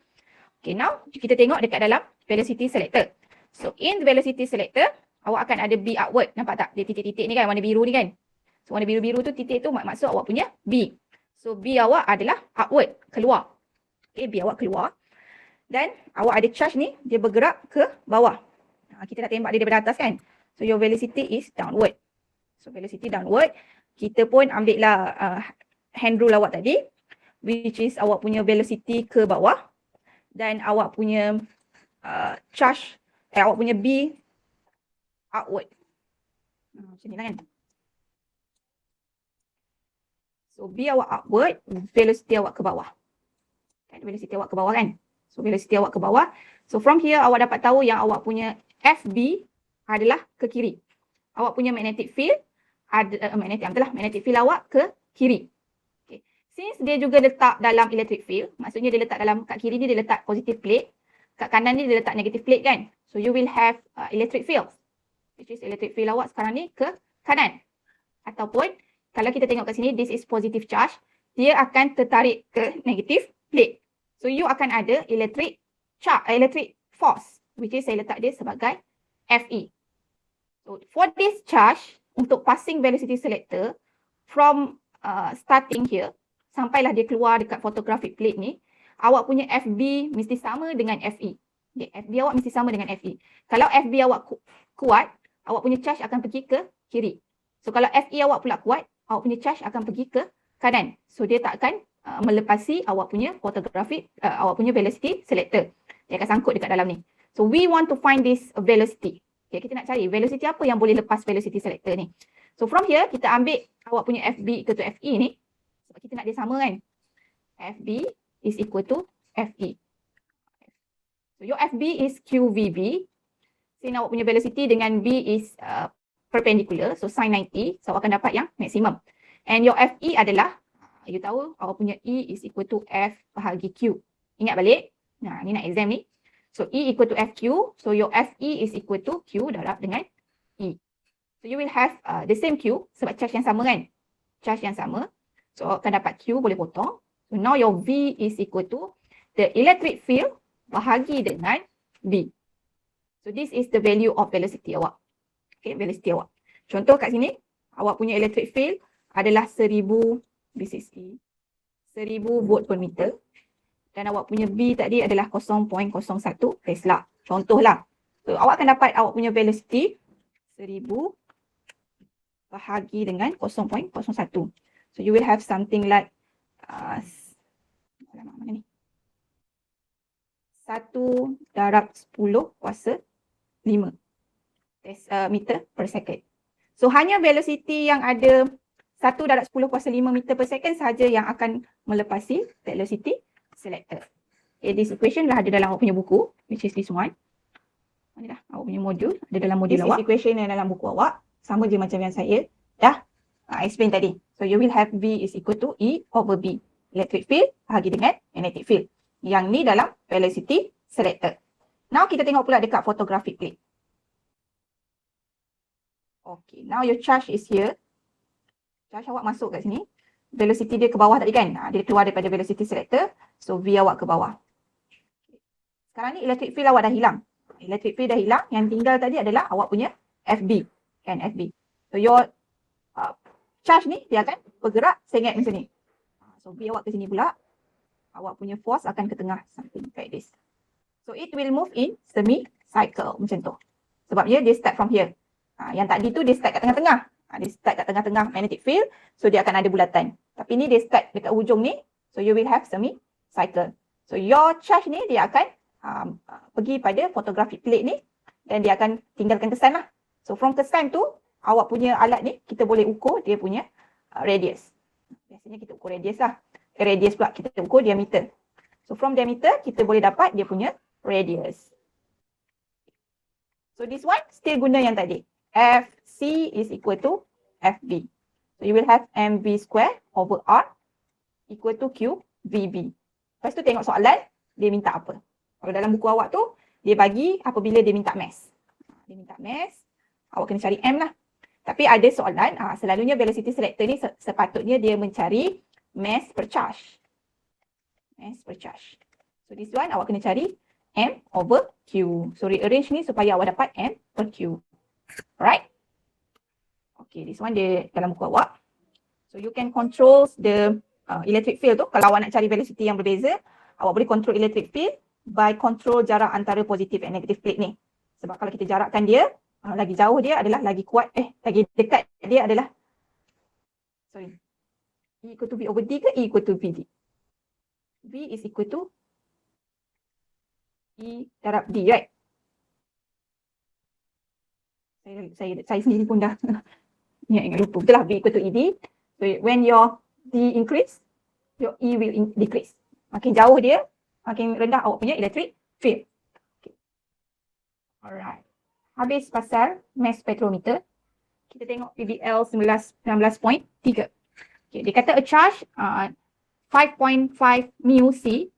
Okay, now kita tengok dekat dalam velocity selector. So in velocity selector, awak akan ada B upward. Nampak tak? Dia titik-titik ni kan, warna biru ni kan. So warna biru-biru tu, titik tu maksud awak punya B. So B awak adalah upward, keluar. Okay, B awak keluar. Dan awak ada charge ni, dia bergerak ke bawah. Kita nak tembak dia daripada atas kan. So your velocity is downward. So velocity downward. Kita pun ambil lah hand rule awak tadi, which is awak punya velocity ke bawah. Dan awak punya charge, awak punya B upward. Macam ni lah kan. So B awak upward, velocity awak ke bawah. Kan, velocity awak ke bawah kan. So velocity awak ke bawah. So from here awak dapat tahu yang awak punya FB adalah ke kiri. Awak punya magnetic field magnetic field awak ke kiri. Okay. Since dia juga letak dalam electric field, maksudnya dia letak dalam, kat kiri ni dia letak positive plate, kat kanan ni dia letak negative plate kan. So you will have electric field, which is electric field awak sekarang ni ke kanan. Ataupun kalau kita tengok kat sini, this is positive charge, dia akan tertarik ke negative plate. So you akan ada electric force, which is saya letak dia sebagai Fe. So for this charge, untuk passing velocity selector from starting here sampailah dia keluar dekat photographic plate ni, awak punya FB mesti sama dengan Fe. Okay, FB awak mesti sama dengan Fe. Kalau FB awak kuat, awak punya charge akan pergi ke kiri. So kalau Fe awak pula kuat, awak punya charge akan pergi ke kanan. So dia tak akan melepasi awak punya photographic, awak punya velocity selector. Dia akan sangkut dekat dalam ni. So we want to find this velocity. Okay, kita nak cari velocity apa yang boleh lepas velocity selector ni. So from here, kita ambil awak punya FB equal to Fe ni. Sebab kita nak dia sama kan. FB is equal to Fe. So your FB is QVB. Since awak punya velocity dengan B is perpendicular. So sin 90. So awak akan dapat yang maksimum. And your Fe adalah, you tahu awak punya E is equal to F bahagi Q. Ingat balik. Nah, ni nak exam ni. So E equal to FQ. So your Fe is equal to Q darab dengan E. So you will have the same Q sebab charge yang sama kan. Charge yang sama. So akan dapat Q boleh potong. So now your V is equal to the electric field bahagi dengan B. So this is the value of velocity awak. Okay, velocity awak. Contoh kat sini, awak punya electric field adalah 1000, this is E, 1000 volt per meter. Dan awak punya B tadi adalah 0.01 Tesla. Contohlah. So awak akan dapat awak punya velocity 1000 bahagi dengan 0.01. So you will have something like mana ni? 1 darab 10 kuasa 5 meter per second. So hanya velocity yang ada 1 darab 10 kuasa 5 meter per second sahaja yang akan melepasi velocity selector. Okay, this equation dah ada dalam awak punya buku, which is this one. Mana dah? Awak punya modul, ada dalam modul awak. This equation yang dalam buku awak, sama je macam yang saya dah explain tadi. So you will have V is equal to E over B. Electric field bahagi dengan magnetic field. Yang ni dalam velocity selector. Now kita tengok pula dekat photographic plate. Okay, now your charge is here. Charge awak masuk kat sini. Velocity dia ke bawah tadi kan. Dia keluar daripada velocity selector. So V awak ke bawah. Sekarang ni electric field awak dah hilang. Electric field dah hilang. Yang tinggal tadi adalah awak punya FB. Kan, FB. So your charge ni dia akan bergerak sengit macam ni. So V awak ke sini pula. awak punya force akan ke tengah, something like this. So it will move in semi-cycle macam tu. Sebab dia start from here. Yang tadi tu dia start kat tengah-tengah. Dia start kat tengah-tengah magnetic field, so dia akan ada bulatan. Tapi ni dia start dekat hujung ni, so you will have semi-cycle. So your charge ni dia akan pergi pada photographic plate ni dan dia akan tinggalkan kesan lah. So from kesan tu, awak punya alat ni kita boleh ukur dia punya radius. Biasanya kita ukur radius lah. Radius pula kita ukur diameter. So from diameter kita boleh dapat dia punya radius. So this one still guna yang tadi. FC is equal to FB. So you will have MV square over R equal to QVB. Lepas tu tengok soalan, dia minta apa. Kalau dalam buku awak tu, dia bagi apabila dia minta mass. Dia minta mass, awak kena cari M lah. Tapi ada soalan, selalunya velocity selector ni sepatutnya dia mencari mass per charge. Mass per charge. So this one awak kena cari M over Q. So rearrange ni supaya awak dapat M per Q. Alright? Okay, this one dia dalam buku awak. So you can control the electric field tu. Kalau awak nak cari velocity yang berbeza, awak boleh control electric field by control jarak antara positive and negative plate ni. Sebab kalau kita jarakkan dia, lagi jauh dia adalah lagi kuat, lagi dekat dia adalah, sorry, E equal to V over D ke E equal to VD? V is equal to E darab D, right? Saya sendiri pun dah ingat lupa. Betul lah, V equal to ED. So when your D increase, your E will decrease. Makin jauh dia, makin rendah awak punya electric field. Okay. Alright. Habis pasal mass spectrometer, kita tengok PBL 19.3. Okay, dia kata a charge 5.5 mu C.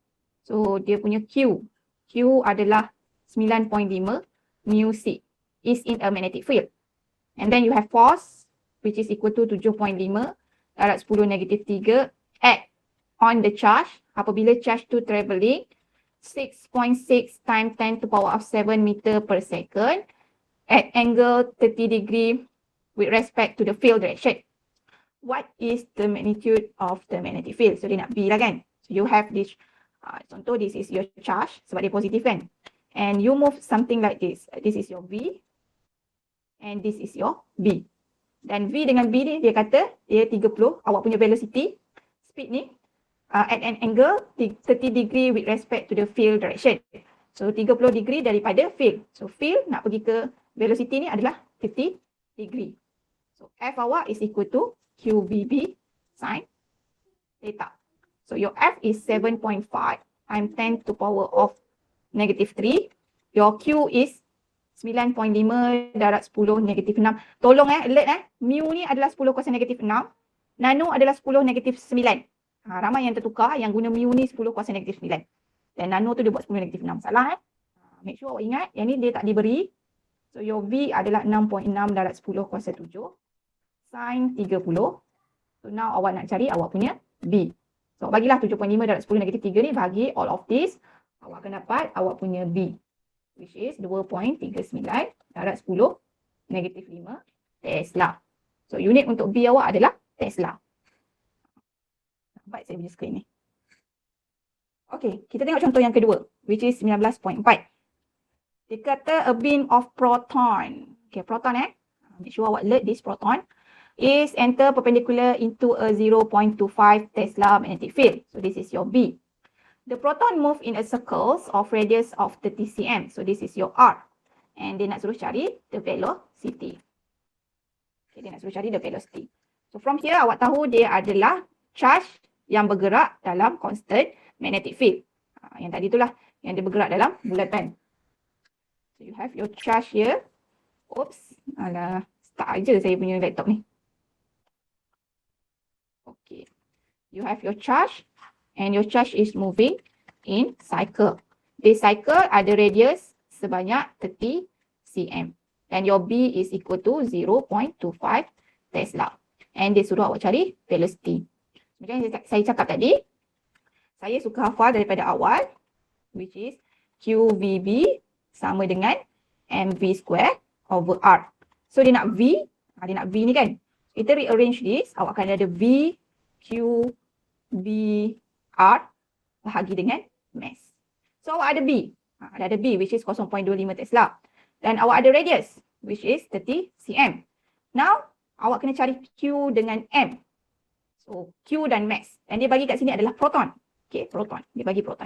So dia punya Q adalah 9.5 mu C is in a magnetic field. And then you have force which is equal to 7.5 darab 10 negatif 3 act on the charge apabila charge tu travelling 6.6 times 10 to power of 7 meter per second at angle 30 degree with respect to the field direction. What is the magnitude of the magnetic field? So dia nak B lah kan. So you have this, contoh this is your charge sebab dia positif kan. And you move something like this. This is your V and this is your B. Dan V dengan B ni dia kata dia 30, awak punya velocity, speed ni at an angle 30 degree with respect to the field direction. So 30 degree daripada field. So field nak pergi ke velocity ni adalah 50 degree. So F awak is equal to QVB sin theta. So your F is 7.5 times 10 to power of negative 3. Your Q is 9.5 darab 10 negatif 6. Tolong alert mu ni adalah 10 kuasa negatif 6. Nano adalah 10 negatif 9. Ramai yang tertukar yang guna mu ni 10 kuasa negatif 9. Dan nano tu dia buat 10 negatif 6. Salah make sure awak ingat yang ni dia tak diberi. So your V adalah 6.6 darab 10 kuasa 7. Sin 30. So now awak nak cari awak punya B. So bagilah 7.5 darab 10 negatif 3 ni bagi all of this. Awak akan dapat awak punya B. Which is 2.39 darab 10 negatif 5 Tesla. So unit untuk B awak adalah Tesla. Nampak saya punya screen ni. Okay, kita tengok contoh yang kedua. Which is 19.4. Dia kata a beam of proton. Okay, proton make sure awak alert this proton. Is enter perpendicular into a 0.25 Tesla magnetic field. So this is your B. The proton move in a circles of radius of 30 cm. So this is your R. And dia nak suruh cari the velocity. Okay, dia nak suruh cari the velocity. So from here awak tahu dia adalah charge yang bergerak dalam constant magnetic field. Yang tadi itulah yang dia bergerak dalam bulatan. So you have your charge here. Oops, alah, start aja saya punya laptop ni. Okay, you have your charge and your charge is moving in cycle. This cycle ada radius sebanyak 30 cm. And your B is equal to 0.25 Tesla. And dia suruh awak cari velocity. Macam yang saya cakap tadi, saya suka hafal daripada awal, which is QVB sama dengan MV square over R. So dia nak V, dia nak V ni kan. Kita rearrange this, awak akan ada V, Q, B, R bahagi dengan mass. So awak ada B. Ada B which is 0.25 Tesla. Dan awak ada radius which is 30 cm. Now, awak kena cari Q dengan M. So, Q dan mass. Dan dia bagi kat sini adalah proton. Okay, proton. Dia bagi proton.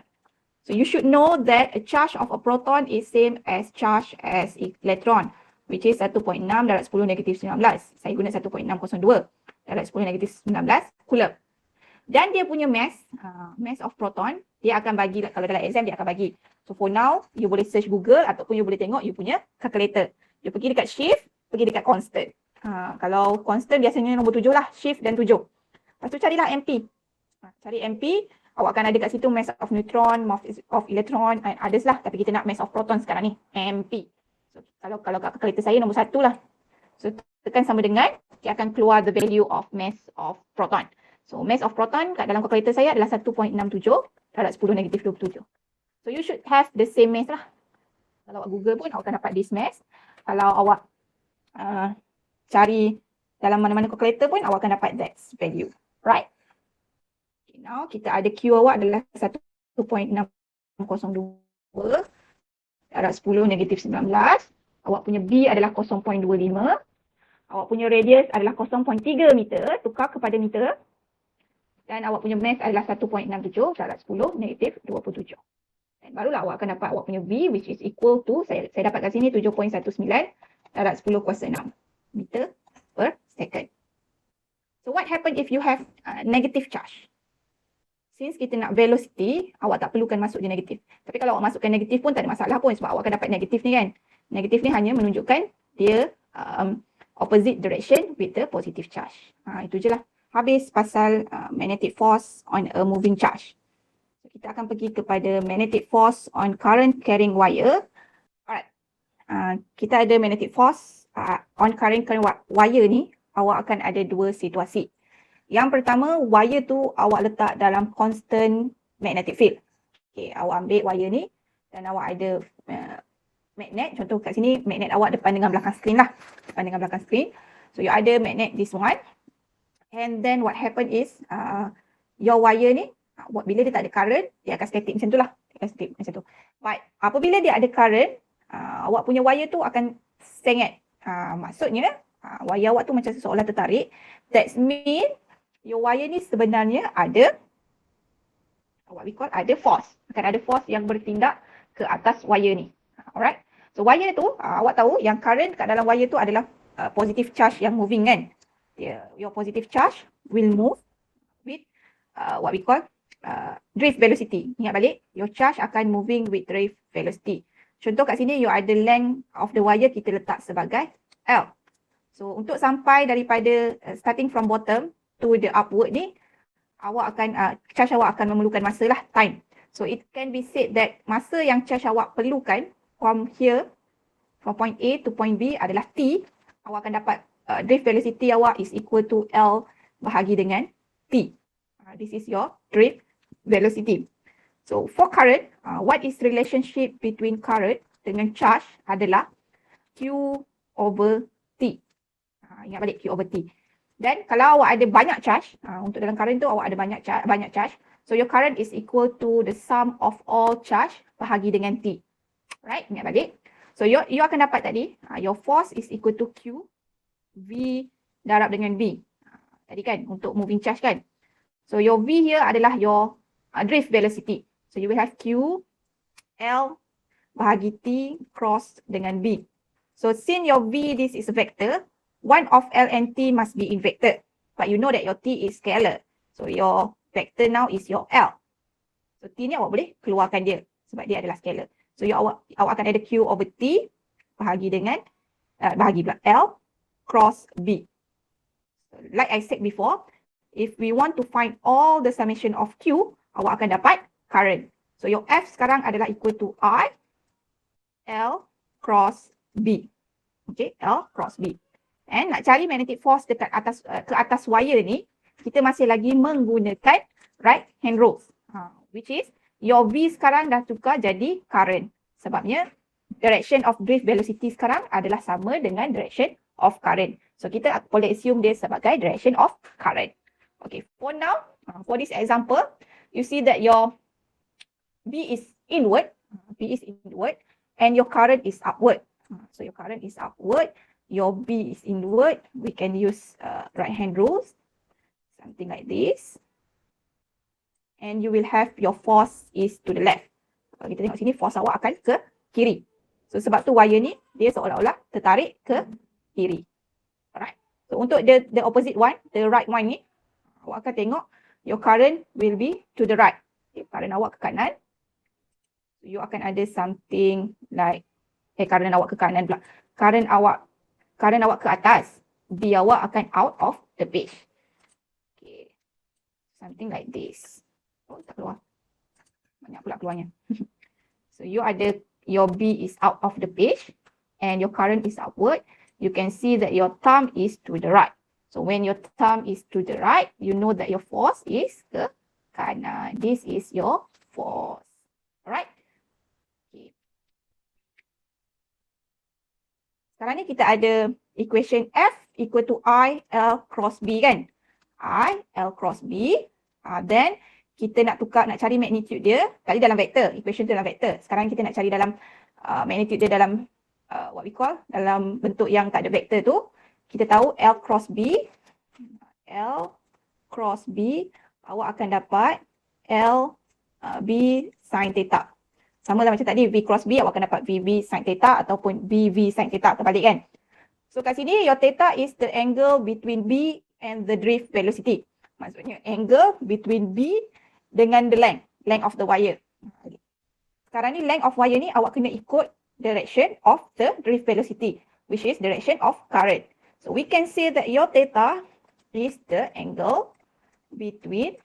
So, you should know that a charge of a proton is same as charge as electron, which is 1.6 darab 10 negatif 19. Saya guna 1.602 darab 10 negatif 19 coulomb. Dan dia punya mass, mass of proton, dia akan bagi, kalau dalam exam dia akan bagi. So, for now, you boleh search Google ataupun you boleh tengok you punya calculator. You pergi dekat shift, pergi dekat constant. Kalau constant biasanya nombor 7 lah, shift dan 7. Lepas tu carilah MP. Cari MP, awak akan ada kat situ mass of neutron, mass of electron, and others lah. Tapi kita nak mass of proton sekarang ni, MP. So, kalau kat calculator saya nombor 1 lah. So, tekan sama dengan, dia akan keluar the value of mass of proton. So, mass of proton kat dalam kalkulator saya adalah 1.67 darab 10 negatif 27. So, you should have the same mass lah. Kalau awak Google pun, awak akan dapat this mass. Kalau awak cari dalam mana-mana kalkulator pun, awak akan dapat that value. Right? Okay, now, kita ada Q awak adalah 1.602 darab 10 negatif 19. Awak punya B adalah 0.25. Awak punya radius adalah 0.3 meter, tukar kepada meter. Dan awak punya mass adalah 1.67 darab 10 negatif 27. Dan barulah awak akan dapat awak punya V which is equal to, saya dapat kat sini 7.19 darab 10 kuasa 6 meter per second. So what happen if you have negative charge? Since kita nak velocity, awak tak perlukan masuk di negatif. Tapi kalau awak masukkan negatif pun tak ada masalah pun sebab awak akan dapat negatif ni kan. Negatif ni hanya menunjukkan dia opposite direction with the positive charge. Itu je lah. Habis pasal magnetic force on a moving charge. So, kita akan pergi kepada magnetic force on current carrying wire. Alright. Kita ada magnetic force on current carrying wire ni. Awak akan ada dua situasi. Yang pertama, wire tu awak letak dalam constant magnetic field. Okay, awak ambil wire ni dan awak ada magnet. Contoh kat sini, magnet awak depan dengan belakang screen lah. Depan dengan belakang screen. So, you ada magnet this one. And then what happen is, your wire ni, bila dia tak ada current, dia akan static macam tu lah. Dia akan static macam tu. But apabila dia ada current, awak punya wire tu akan sengit. Maksudnya, wire awak tu macam seolah tertarik. That means, your wire ni sebenarnya ada, what we call, ada force. Akan ada force yang bertindak ke atas wire ni. Alright. So wire tu, awak tahu yang current kat dalam wire tu adalah positive charge yang moving kan. Your positive charge will move with what we call drift velocity. Ingat balik, your charge akan moving with drift velocity. Contoh kat sini, you ada length of the wire kita letak sebagai L. So untuk sampai daripada starting from bottom to the upward ni, awak akan charge awak akan memerlukan masa lah, time. So it can be said that masa yang charge awak perlukan from here, from point A to point B adalah T. Awak akan dapat drift velocity awak is equal to L bahagi dengan T. This is your drift velocity. So for current, what is relationship between current dengan charge adalah Q over T. Ingat balik Q over T. Dan kalau awak ada banyak charge, untuk dalam current tu awak ada banyak charge. So your current is equal to the sum of all charge bahagi dengan T. Right? Ingat balik. So you akan dapat tadi, your force is equal to Q V darab dengan B. Tadi kan untuk moving charge kan. So your V here adalah your drift velocity. So you will have Q L bahagi T cross dengan B. So since your V this is a vector, one of L and T must be in vector. But you know that your T is scalar. So your vector now is your L. So T ni awak boleh keluarkan dia sebab dia adalah scalar. So awak akan ada Q over T bahagi dengan bahagi pula L cross B. Like I said before, if we want to find all the summation of Q, awak akan dapat current. So your F sekarang adalah equal to I L cross B. Okay, L cross B. And nak cari magnetic force dekat atas ke atas wire ni, kita masih lagi menggunakan right hand rules. Which is your V sekarang dah tukar jadi current. Sebabnya direction of drift velocity sekarang adalah sama dengan direction of current. So kita boleh assume dia sebagai direction of current. Okay, for now, for this example, you see that your B is inward, and your current is upward. So your current is upward, your B is inward. We can use right hand rules, something like this. And you will have your force is to the left. Kalau kita tengok sini, force awak akan ke kiri. So sebab tu wire ni dia seolah-olah tertarik ke kiri. Alright. So untuk the opposite one, the right one ni, awak akan tengok your current will be to the right. Okay, current awak ke kanan. So you akan ada something like current awak ke kanan pula. Current awak ke atas. B awak akan out of the page. Okay. Something like this. Oh, tak keluar. Banyak pula keluarnya. So you ada your B is out of the page and your current is upward. You can see that your thumb is to the right. So when your thumb is to the right, you know that your force is ke kanan. This is your force. Alright? Okay. Sekarang ni kita ada equation F equal to I L cross B kan? I L cross B. Then kita nak cari magnitude dia. Tadi dalam vektor, equation tu dalam vektor. Sekarang kita nak cari dalam magnitude dia dalam what we call, dalam bentuk yang tak ada vektor tu. Kita tahu L cross B, awak akan dapat L B sin theta. Sama lah macam tadi, V cross B, awak akan dapat VB sin theta ataupun BV sin theta, terbalik kan. So kat sini, your theta is the angle between B and the drift velocity. Maksudnya, angle between B dengan the length of the wire. Sekarang ni length of wire ni awak kena ikut direction of the drift velocity, which is direction of current. So we can say that your theta is the angle between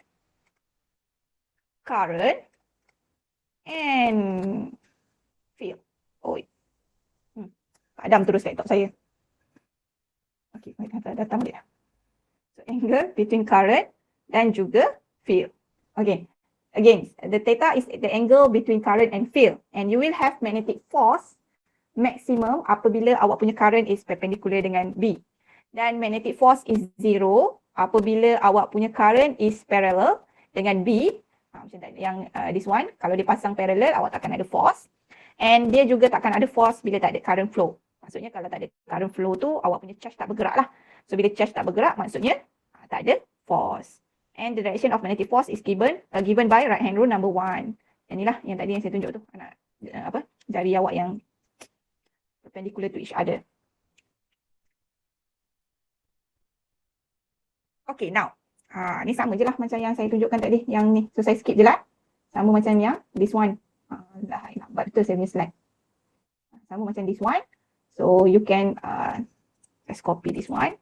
current and field. Oh, padam terus laptop saya. Okay, datang balik dah. So angle between current dan juga field. Okay, again, the theta is the angle between current and field, and you will have magnetic force maximum apabila awak punya current is perpendicular dengan B, dan magnetic force is 0 apabila awak punya current is parallel dengan B. Macam tadi yang this one, kalau dia pasang parallel awak takkan ada force, and dia juga takkan ada force bila tak ada current flow. Maksudnya kalau tak ada current flow tu awak punya charge tak bergerak lah. So bila charge tak bergerak maksudnya tak ada force. And the direction of magnetic force is given by right hand rule number 1. Inilah yang tadi yang saya tunjuk tu, jari awak yang perpendicular to each other. Okay, now ni sama je lah macam yang saya tunjukkan tadi, yang ni. So saya skip je lah. Sama macam yang this one. Betul saya punya slide. Sama macam this one. So you can just copy this one.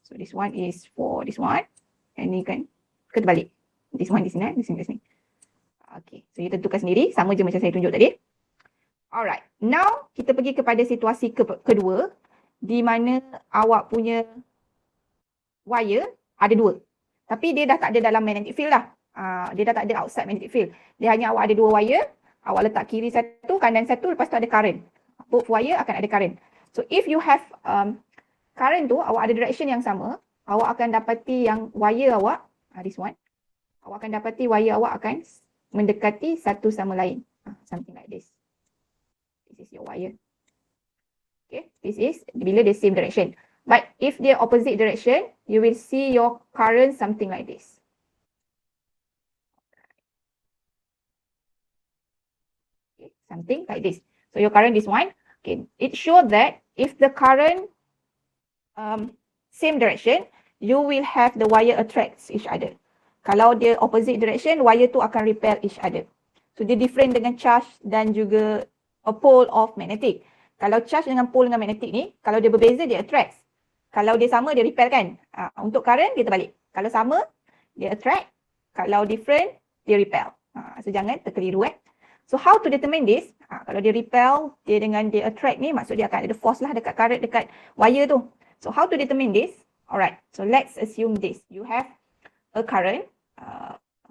So this one is for this one. And ni kan terbalik. This one di sini, di sini. Okay, so you tentukan sendiri. Sama je macam saya tunjuk tadi. Alright, now kita pergi kepada situasi kedua, di mana awak punya wire ada dua. Tapi dia dah tak ada dalam magnetic field dah. Dia dah tak ada outside magnetic field. Dia hanya awak ada dua wire. Awak letak kiri satu, kanan satu, lepas tu ada current. Both wire akan ada current. So if you have current tu, awak ada direction yang sama, awak akan dapati yang wire awak, this one, awak akan dapati wire awak akan mendekati satu sama lain. Something like this. This is your wire. Okay, this is bila the same direction. But if they opposite direction, you will see your current something like this. Okay, something like this. So your current is one. Okay, it shows that if the current same direction, you will have the wire attracts each other. Kalau dia opposite direction, wire tu akan repel each other. So dia different dengan charge dan juga a pole of magnetic. Kalau charge dengan pole dengan magnetic ni, kalau dia berbeza dia attracts. Kalau dia sama dia repel kan. Untuk current dia terbalik. Kalau sama dia attract, kalau different dia repel. So jangan terkeliru So how to determine this? Kalau dia repel, dia dengan dia attract ni, maksud dia akan ada force lah dekat current, dekat wire tu. So how to determine this? Alright, so let's assume this. You have a current,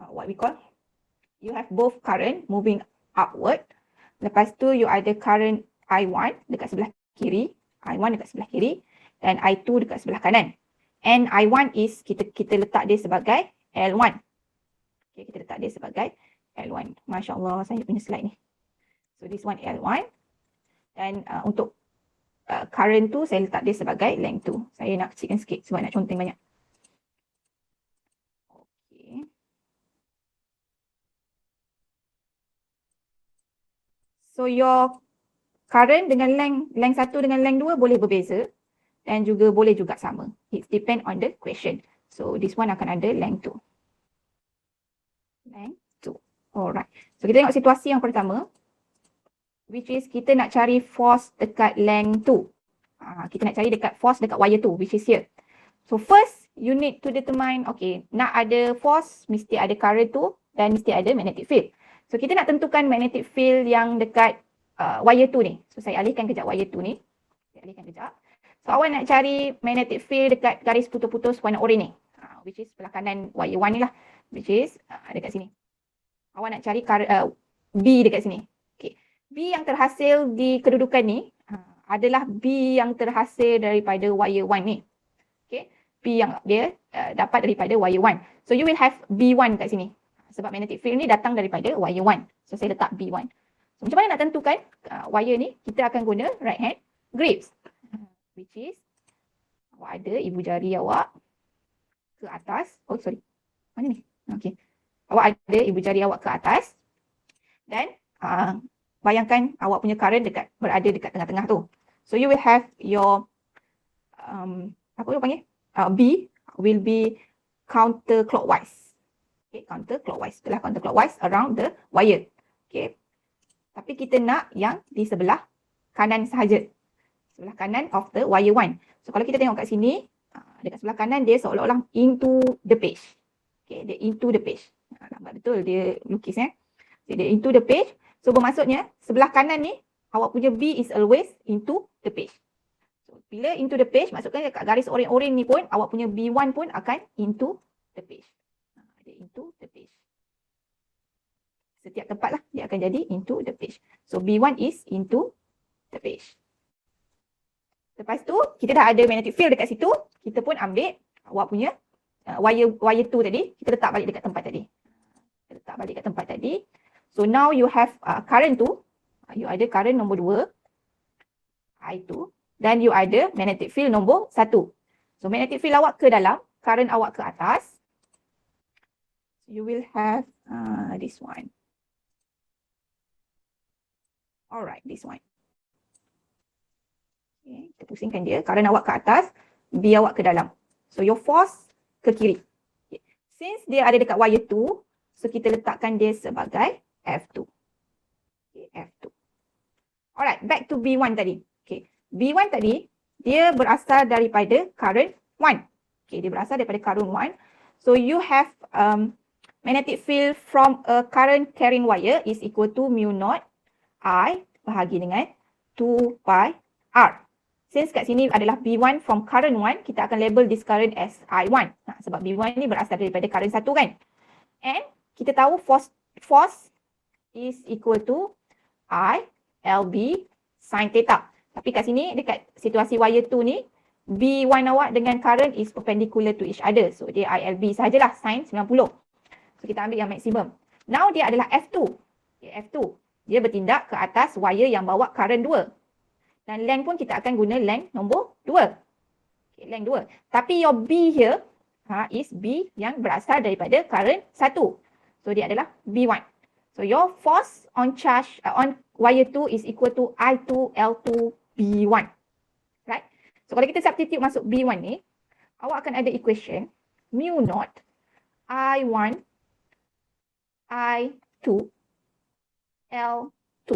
what we call, you have both current moving upward. Lepas tu you ada current I1 dekat sebelah kiri, I1 dekat sebelah kiri, dan I2 dekat sebelah kanan. And I1 is kita letak dia sebagai L1. Okay, kita letak dia sebagai L1. Masya Allah, saya punya slide ni. So this one L1. Dan untuk current tu saya letak dia sebagai length tu. Saya nak kecilkan sikit sebab nak conteng banyak. Okay. So your current dengan length 1 dengan length 2 boleh berbeza dan juga boleh juga sama. It depend on the question. So this one akan ada length 2. Length 2. Alright. So kita tengok situasi yang pertama, which is kita nak cari force dekat length 2. Kita nak cari dekat force dekat wire 2, which is here. So first you need to determine, okay, nak ada force mesti ada current tu dan mesti ada magnetic field. So kita nak tentukan magnetic field yang dekat wire 2 ni. So saya alihkan kejap wire 2 ni. Saya alihkan kejap. So awak nak cari magnetic field dekat garis putus-putus warna oranye ni. Which is sebelah kanan wire 1 ni lah. Which is dekat sini. Awak nak cari B dekat sini. Okay. B yang terhasil di kedudukan ni adalah B yang terhasil daripada wire 1 ni. Okay. B yang dia dapat daripada wire 1. So you will have B1 kat sini. Sebab magnetic field ni datang daripada wire 1. So saya letak B1. So macam mana nak tentukan wire ni? Kita akan guna right hand grips. Which is awak ada ibu jari awak ke atas. Oh sorry. Mana ni? Okay. Awak ada ibu jari awak ke atas. Dan bayangkan awak punya current berada dekat tengah-tengah tu. So you will have your apa you panggil? B will be counterclockwise. Okay, counterclockwise. Setelah counterclockwise around the wire. Okay. Tapi kita nak yang di sebelah kanan sahaja. Sebelah kanan of the wire 1. So kalau kita tengok kat sini, dekat sebelah kanan dia seolah-olah into the page. Okay, dia into the page. Nampak betul dia lukis So, dia into the page. So bermaksudnya sebelah kanan ni awak punya B is always into the page. So bila into the page maksudnya dekat garis oranye-oranye ni pun awak punya B1 pun akan into the page. Dia into the page. Setiap tempat lah dia akan jadi into the page. So B1 is into the page. Lepas tu kita dah ada magnetic field dekat situ, kita pun ambil awak punya wire 2 tadi, kita letak balik dekat tempat tadi. Kita letak balik dekat tempat tadi. So now you have current tu, you ada current nombor 2, I2, dan you ada magnetic field nombor 1. So magnetic field awak ke dalam, current awak ke atas. You will have this one. Alright, this one. Okay, kita pusingkan dia. Current awak ke atas, B awak ke dalam. So your force ke kiri. Okay. Since dia ada dekat wire 2, so kita letakkan dia sebagai F2. Okay, F2. Alright, back to B1 tadi. Okay, B1 tadi, dia berasal daripada current 1. Okay, dia berasal daripada current 1. So you have magnetic field from a current carrying wire is equal to mu naught I bahagi dengan 2 pi R. Since kat sini adalah B1 from current 1, kita akan label this current as I1. Sebab B1 ni berasal daripada current 1 kan. And kita tahu force is equal to I LB sin theta. Tapi kat sini dekat situasi wire 2 ni, B1 awak dengan current is perpendicular to each other. So dia ILB sahajalah sin 90. So kita ambil yang maksimum. Now dia adalah F2. Okay, F2. Dia bertindak ke atas wire yang bawa current 2. Dan length pun kita akan guna length nombor 2. Okay, length 2. Tapi your B here is B yang berasal daripada current 1. So dia adalah B1. So your force on charge on wire 2 is equal to I2 L2 B1. Right? So kalau kita substitute masuk B1 ni, awak akan ada equation mu naught I1 I2 L2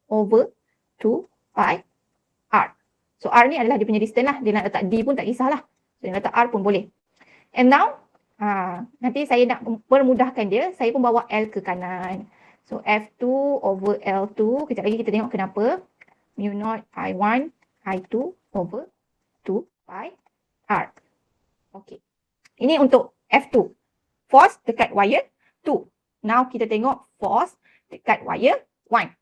over 2 pi R. So R ni adalah dia punya distance lah. Dia nak letak D pun tak kisahlah. So dia letak R pun boleh. And now, nanti saya nak permudahkan dia. Saya pun bawa L ke kanan. So F2 over L2. Kejap lagi kita tengok kenapa. Mu naught I1 I2 over 2 pi R. Okay. Ini untuk F2. Force dekat wire 2. Now kita tengok force dekat wire 1.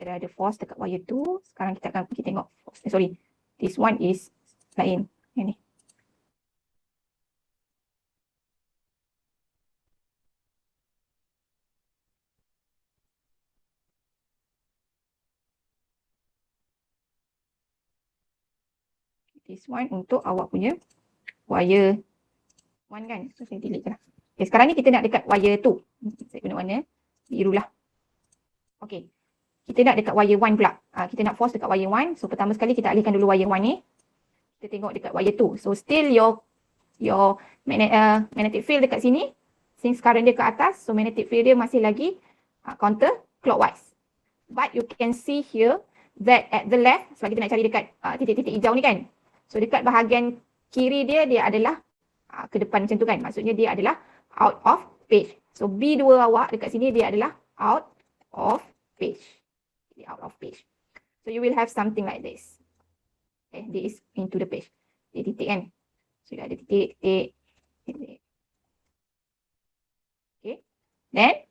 kita dah ada force dekat wire tu. Sekarang kita akan pergi tengok force. Sorry, this one is lain. Yang ni. This one untuk awak punya wire 1 kan. So saya delete je lah. Okay, sekarang ni kita nak dekat wire 2. Saya guna warna biru lah. Okay. Kita nak dekat wire 1 pula. Kita nak force dekat wire 1. So pertama sekali kita alihkan dulu wire 1 ni. Kita tengok dekat wire 2. So still your magnetic field dekat sini. Since current dia ke atas, so magnetic field dia masih lagi counter clockwise. But you can see here that at the left, sebab kita nak cari dekat titik-titik hijau ni kan. So dekat bahagian kiri dia adalah ke depan macam tu kan. Maksudnya dia adalah out of phase. So B2 awak dekat sini dia adalah out of phase. Out of phase. So you will have something like this. Okay, this is into the phase. Dia titik kan. So dia ada titik. Okay. Then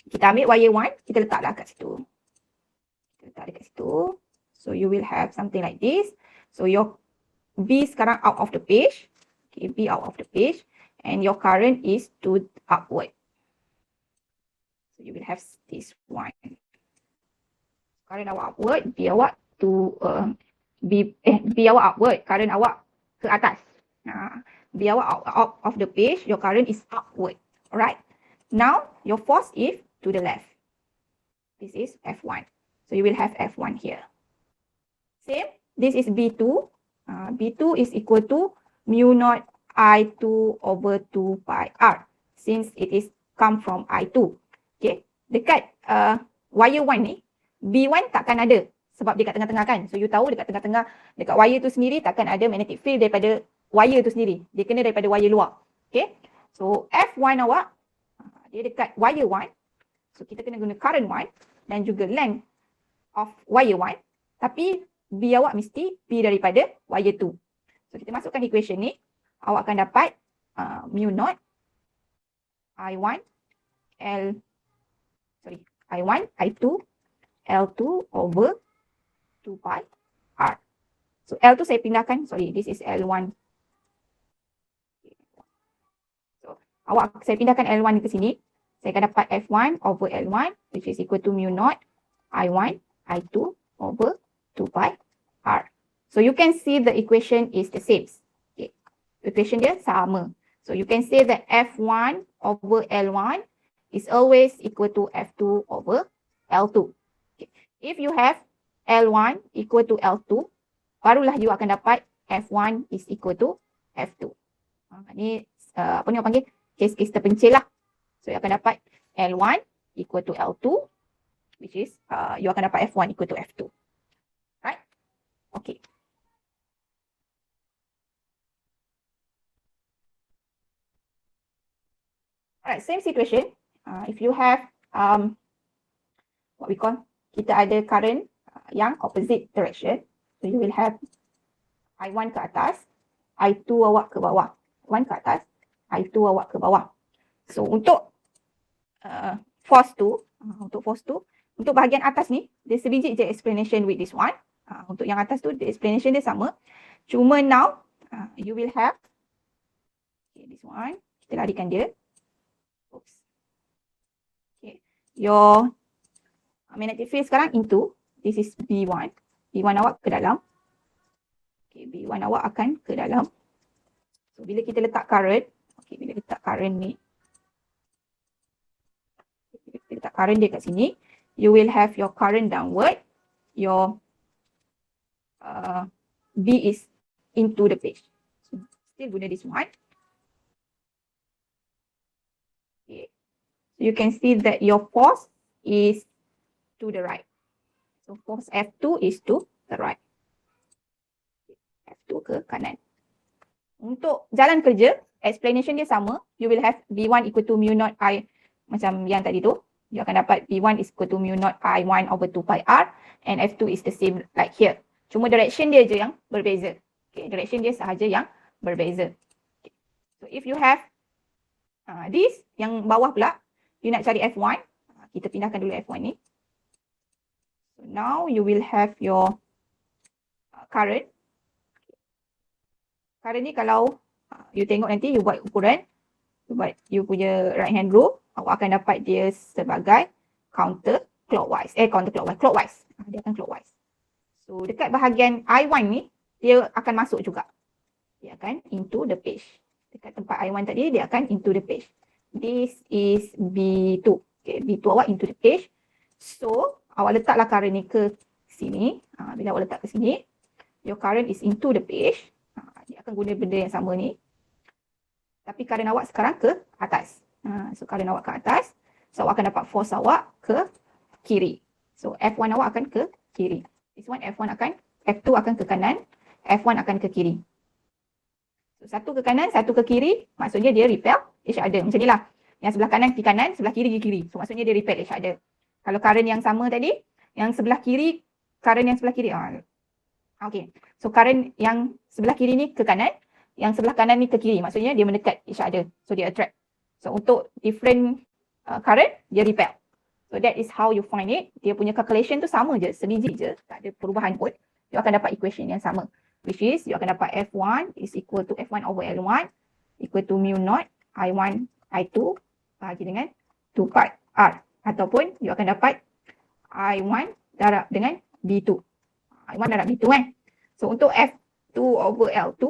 kita ambil wire 1, kita letaklah kat situ. Kita letak dekat situ. So you will have something like this. So your B sekarang out of the page. Okay, B out of the page. And your current is to upward. So you will have this one. Current awak upward, B awak to B awak upward, current awak ke atas. B awak out of the page, your current is upward. Alright. Now your force is to the left. This is F1. So you will have F1 here. Same. This is B2. B2 is equal to mu naught I2 over 2 pi R. Since it is come from I2. Okay. Dekat wire 1 ni, B1 takkan ada. Sebab dia kat tengah-tengah kan. So you tahu dekat tengah-tengah, dekat wire tu sendiri takkan ada magnetic field daripada wire tu sendiri. Dia kena daripada wire luar. Okay. So F1 awak, dia dekat wire 1. So kita kena guna current 1 dan juga length of wire 1. Tapi B awak mesti B daripada wire 2. So kita masukkan equation ni. Awak akan dapat mu naught I1 I2 L2 over 2 pi R. So L2 saya pindahkan. Sorry, this is L1. So saya pindahkan L1 ke sini. Saya akan dapat F1 over L1 which is equal to mu naught I1 I2 over 2 pi R. So you can see the equation is the same. Okay. Equation dia sama. So you can say that F1 over L1 is always equal to F2 over L2. Okay. If you have L1 equal to L2, barulah you akan dapat F1 is equal to F2. Ni apa ni orang panggil? Case terpencil lah. So you akan dapat L1 equal to L2 which is you akan dapat F1 equal to F2. Right? Okay. Alright, same situation. If you have what we call, kita ada current yang opposite direction. So you will have I1 ke atas, I2 awak ke bawah. I1 ke atas, I2 awak ke bawah. So untuk force tu, untuk bahagian atas ni, dia sebiji je explanation with this one. Untuk yang atas tu, the explanation dia sama. Cuma now, you will have, okay, this one, kita larikan dia. Oops. Okay, your magnetic field sekarang into, this is B1. B1 awak ke dalam. Okay, B1 awak akan ke dalam. So bila kita letak current, okay, bila letak current ni, bila kita letak current dia kat sini, you will have your current downward, your B is into the page. So, still guna this one. Okay. So you can see that your force is to the right. So force F2 is to the right. F2 ke kanan. Untuk jalan kerja, explanation dia sama. You will have B1 equal to mu naught I, macam yang tadi tu. You akan dapat B1 is equal to mu naught I1 over 2 pi R. And F2 is the same like here. Cuma direction dia je yang berbeza. Okay, direction dia sahaja yang berbeza. Okay. So if you have this, yang bawah pula, you nak cari F1. Kita pindahkan dulu F1 ni. So now you will have your current. Current ni kalau you tengok nanti, you buat ukuran, you buat you punya right hand rule, awak akan dapat dia sebagai counter clockwise. Clockwise. Dia akan clockwise. So dekat bahagian I1 ni, dia akan masuk juga. Dia akan into the page. Dekat tempat I1 tadi, dia akan into the page. This is B2. Okay, B2 awak into the page. So, awak letaklah current ni ke sini. Bila awak letak ke sini, your current is into the page. Dia akan guna benda yang sama ni. Tapi current awak sekarang ke atas. So, current awak ke atas. So, awak akan dapat force awak ke kiri. So, F1 awak akan ke kiri. This one F2 akan ke kanan, F1 akan ke kiri. So, satu ke kanan, satu ke kiri, maksudnya dia repel each other. Macam ni lah. Yang sebelah kanan, sebelah kiri ke kiri. So, maksudnya dia repel each other. Kalau current yang sama tadi, yang sebelah kiri, current yang sebelah kiri. Okay. So, current yang sebelah kiri ni ke kanan, yang sebelah kanan ni ke kiri. Maksudnya dia mendekat each other. So, dia attract. So, untuk different current, dia repel. So that is how you find it. Dia punya calculation tu sama je, sebiji je, tak ada perubahan pun. You akan dapat equation yang sama. Which is, you akan dapat F1 is equal to F1 over L1 equal to mu naught I1 I2 bahagi dengan 2 pi R. Ataupun you akan dapat I1 darab dengan B2. I1 darab B2 kan. So untuk F2 over L2,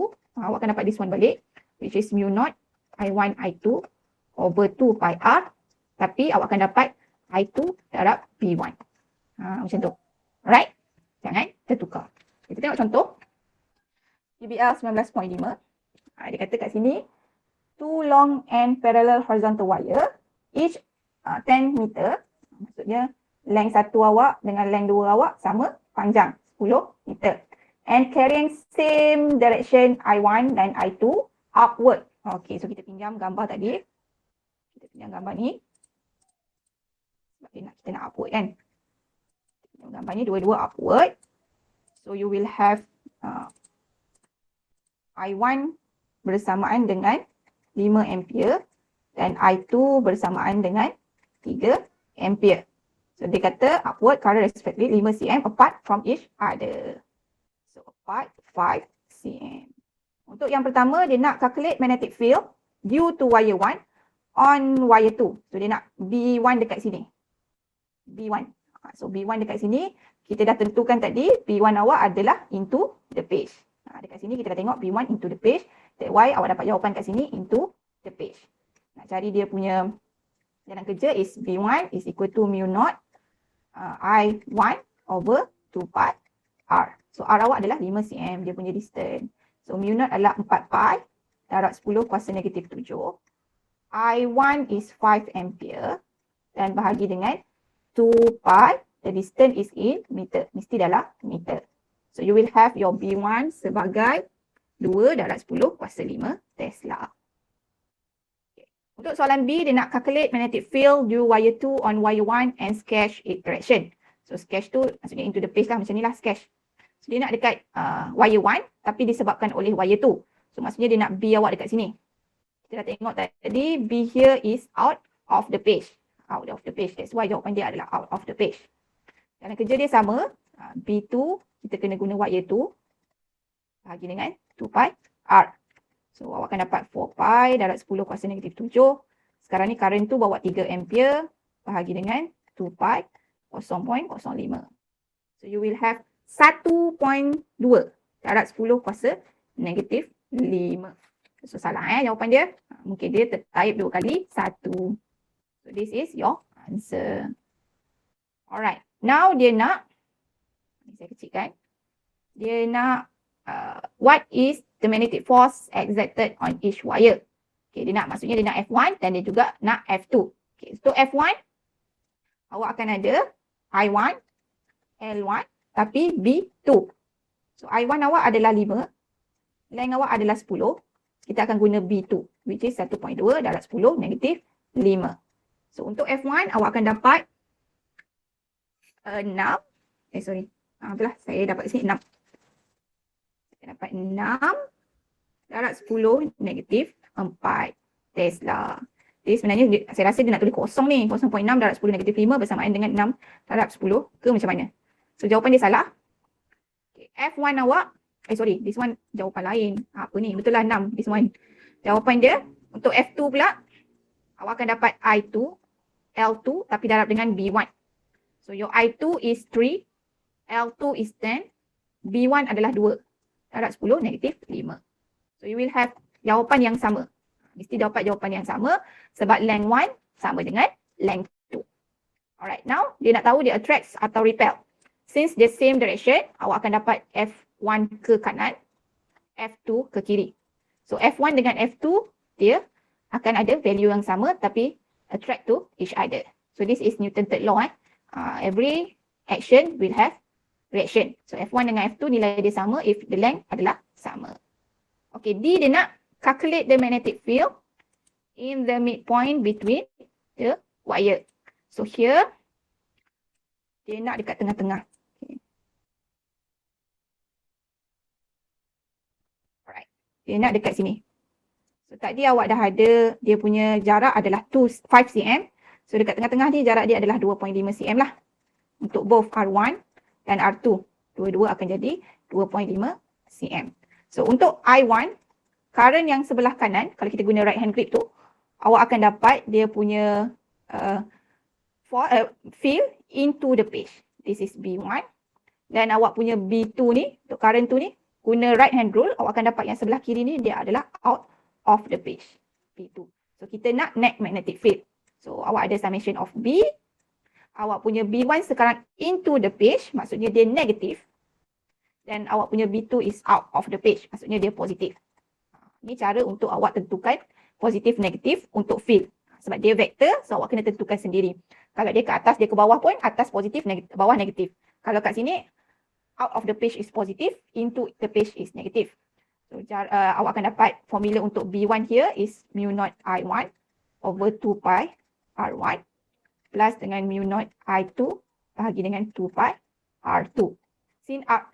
awak akan dapat this one balik. Which is mu naught I1 I2 over 2 pi R. Tapi awak akan dapat I2 darab B1. Macam tu. Right? Jangan tertukar. Kita tengok contoh. UBL 19.5. Dia kata kat sini, two long and parallel horizontal wire, each 10 meter. Maksudnya, length satu awak dengan length dua awak sama panjang, 10 meter. And carrying same direction I1 dan I2 upward. Okay, so kita pinjam gambar tadi. Kita pinjam gambar ni. Kita nak upward kan. Gambar ni dua-dua upward. So you will have I1 bersamaan dengan 5 ampere dan I2 bersamaan dengan 3 ampere. So dia kata upward current respectively 5 cm apart from each other. So apart 5 cm. Untuk yang pertama dia nak calculate magnetic field due to wire 1 on wire 2. So dia nak B1 dekat sini. B1. So B1 dekat sini, kita dah tentukan tadi B1 awak adalah into the page. Dekat sini kita dah tengok B1 into the page. That's why awak dapat jawapan kat sini into the page. Nak cari dia punya jalan kerja is B1 is equal to mu naught I1 over 2 pi R. So R awak adalah 5 cm dia punya distance. So mu naught adalah 4 pi darab 10 kuasa negatif 7. I1 is 5 ampere dan bahagi dengan 2 pi, the distance is in meter. Mesti dalam meter. So you will have your B1 sebagai 2 darab 10 kuasa 5 Tesla. Okay. Untuk soalan B, dia nak calculate magnetic field due wire 2 on wire 1 and sketch its direction. So sketch tu maksudnya into the page lah, macam ni lah sketch. So dia nak dekat wire 1 tapi disebabkan oleh wire 2. So maksudnya dia nak B awak dekat sini. Kita dah tengok tadi, B here is out of the page. Out of the page. That's why jawapan dia adalah out of the page. Jalan kerja dia sama. B2, kita kena guna wire 2. Bahagi dengan 2 pi R. So, awak akan dapat 4 pi darab 10 kuasa negatif 7. Sekarang ni current tu bawa 3 ampere. Bahagi dengan 2 pi 0.05. So, you will have 1.2 darab 10 kuasa negatif 5. So, salah jawapan dia. Mungkin dia tertaip 2 kali 1. So this is your answer. Alright. Now dia nak, saya kecilkan. Dia nak what is the magnetic force exerted on each wire. Okay, dia nak maksudnya dia nak F1 dan dia juga nak F2. Okay, so F1 awak akan ada I1, L1 tapi B2. So I1 awak adalah 5, length awak adalah 10. Kita akan guna B2 which is 1.2 darab 10 negatif 5. So untuk F1 awak akan dapat 6. Itulah saya dapat sini 6. Saya dapat 6 darab 10 negatif 4 Tesla. Jadi sebenarnya saya rasa dia nak tulis kosong ni. 0.6 darab 10 negatif 5 bersamaan dengan 6 darab 10 ke macam mana? So jawapan dia salah. Okay. F1 awak, sorry, this one jawapan lain. Apa ni? Betul lah 6, this one. Jawapan dia untuk F2 pula, awak akan dapat I2, L2 tapi darab dengan B1. So your I2 is 3, L2 is 10, B1 adalah 2. Darab 10, negatif 5. So you will have jawapan yang sama. Mesti dapat jawapan yang sama sebab length 1 sama dengan length 2. Alright, now dia nak tahu dia attracts atau repel. Since the same direction, awak akan dapat F1 ke kanan, F2 ke kiri. So F1 dengan F2, dia akan ada value yang sama tapi attract to each other. So this is Newton's third law. Every action will have reaction. So F1 dengan F2 nilai dia sama if the length adalah sama. Okay, D dia nak calculate the magnetic field in the midpoint between the wire. So here, dia nak dekat tengah-tengah. Okay. Alright, dia nak dekat sini. So tadi awak dah ada, dia punya jarak adalah 5 cm. So dekat tengah-tengah ni jarak dia adalah 2.5 cm lah. Untuk both R1 dan R2. Dua-dua akan jadi 2.5 cm. So untuk I1, current yang sebelah kanan, kalau kita guna right hand grip tu, awak akan dapat dia punya field into the page. This is B1. Dan awak punya B2 ni, untuk current 2 ni, guna right hand rule, awak akan dapat yang sebelah kiri ni, dia adalah out of the page. B2. So kita nak net magnetic field. So awak ada summation of B. Awak punya B1 sekarang into the page, maksudnya dia negatif. Dan awak punya B2 is out of the page, maksudnya dia positif. Ini cara untuk awak tentukan positif negatif untuk field. Sebab dia vektor, so awak kena tentukan sendiri. Kalau dia ke atas, dia ke bawah pun, atas positif, bawah negatif. Kalau kat sini, out of the page is positive, into the page is negative. So awak akan dapat formula untuk B1 here is mu naught I1 over 2 pi R1 plus dengan mu naught I2 bahagi dengan 2 pi R2.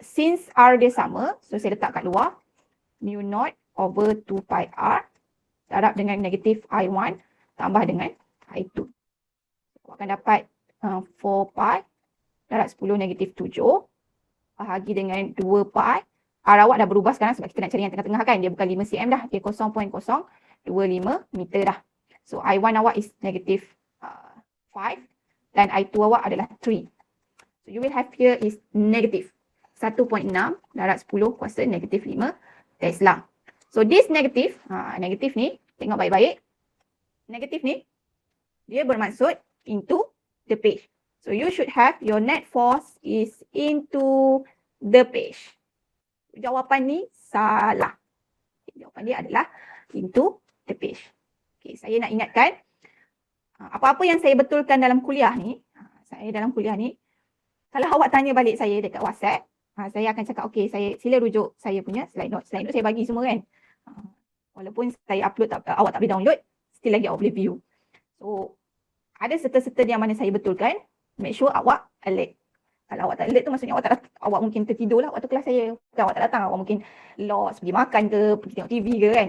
Since R dia sama, so saya letak kat luar, mu naught over 2 pi R darab dengan negatif I1 tambah dengan I2. Awak akan dapat 4 pi darab 10 negatif 7 bahagi dengan 2 pi. R awak dah berubah sekarang sebab kita nak cari yang tengah-tengah kan. Dia bukan 5 cm dah, dia 0.025 meter dah. So I1 awak is negatif 5 dan I2 awak adalah 3. So you will have here is negatif 1.6 darab 10 kuasa negatif 5 Tesla. So this negatif, negatif ni, tengok baik-baik. Negatif ni, dia bermaksud into the page. So you should have your net force is into the page. Jawapan ni salah. Jawapan dia adalah into the page. Okay, saya nak ingatkan, apa-apa yang saya betulkan dalam kuliah ni, kalau awak tanya balik saya dekat WhatsApp, saya akan cakap, okay, sila rujuk saya punya slide note. Slide note saya bagi semua kan. Walaupun saya upload, awak tak boleh download, still lagi awak boleh view. So, ada serta-serta yang mana saya betulkan, make sure awak alert. Kalau awak tak alert tu maksudnya awak mungkin tertidur lah waktu kelas saya. Bukan awak tak datang, awak mungkin lost, pergi makan ke, pergi tengok TV ke kan.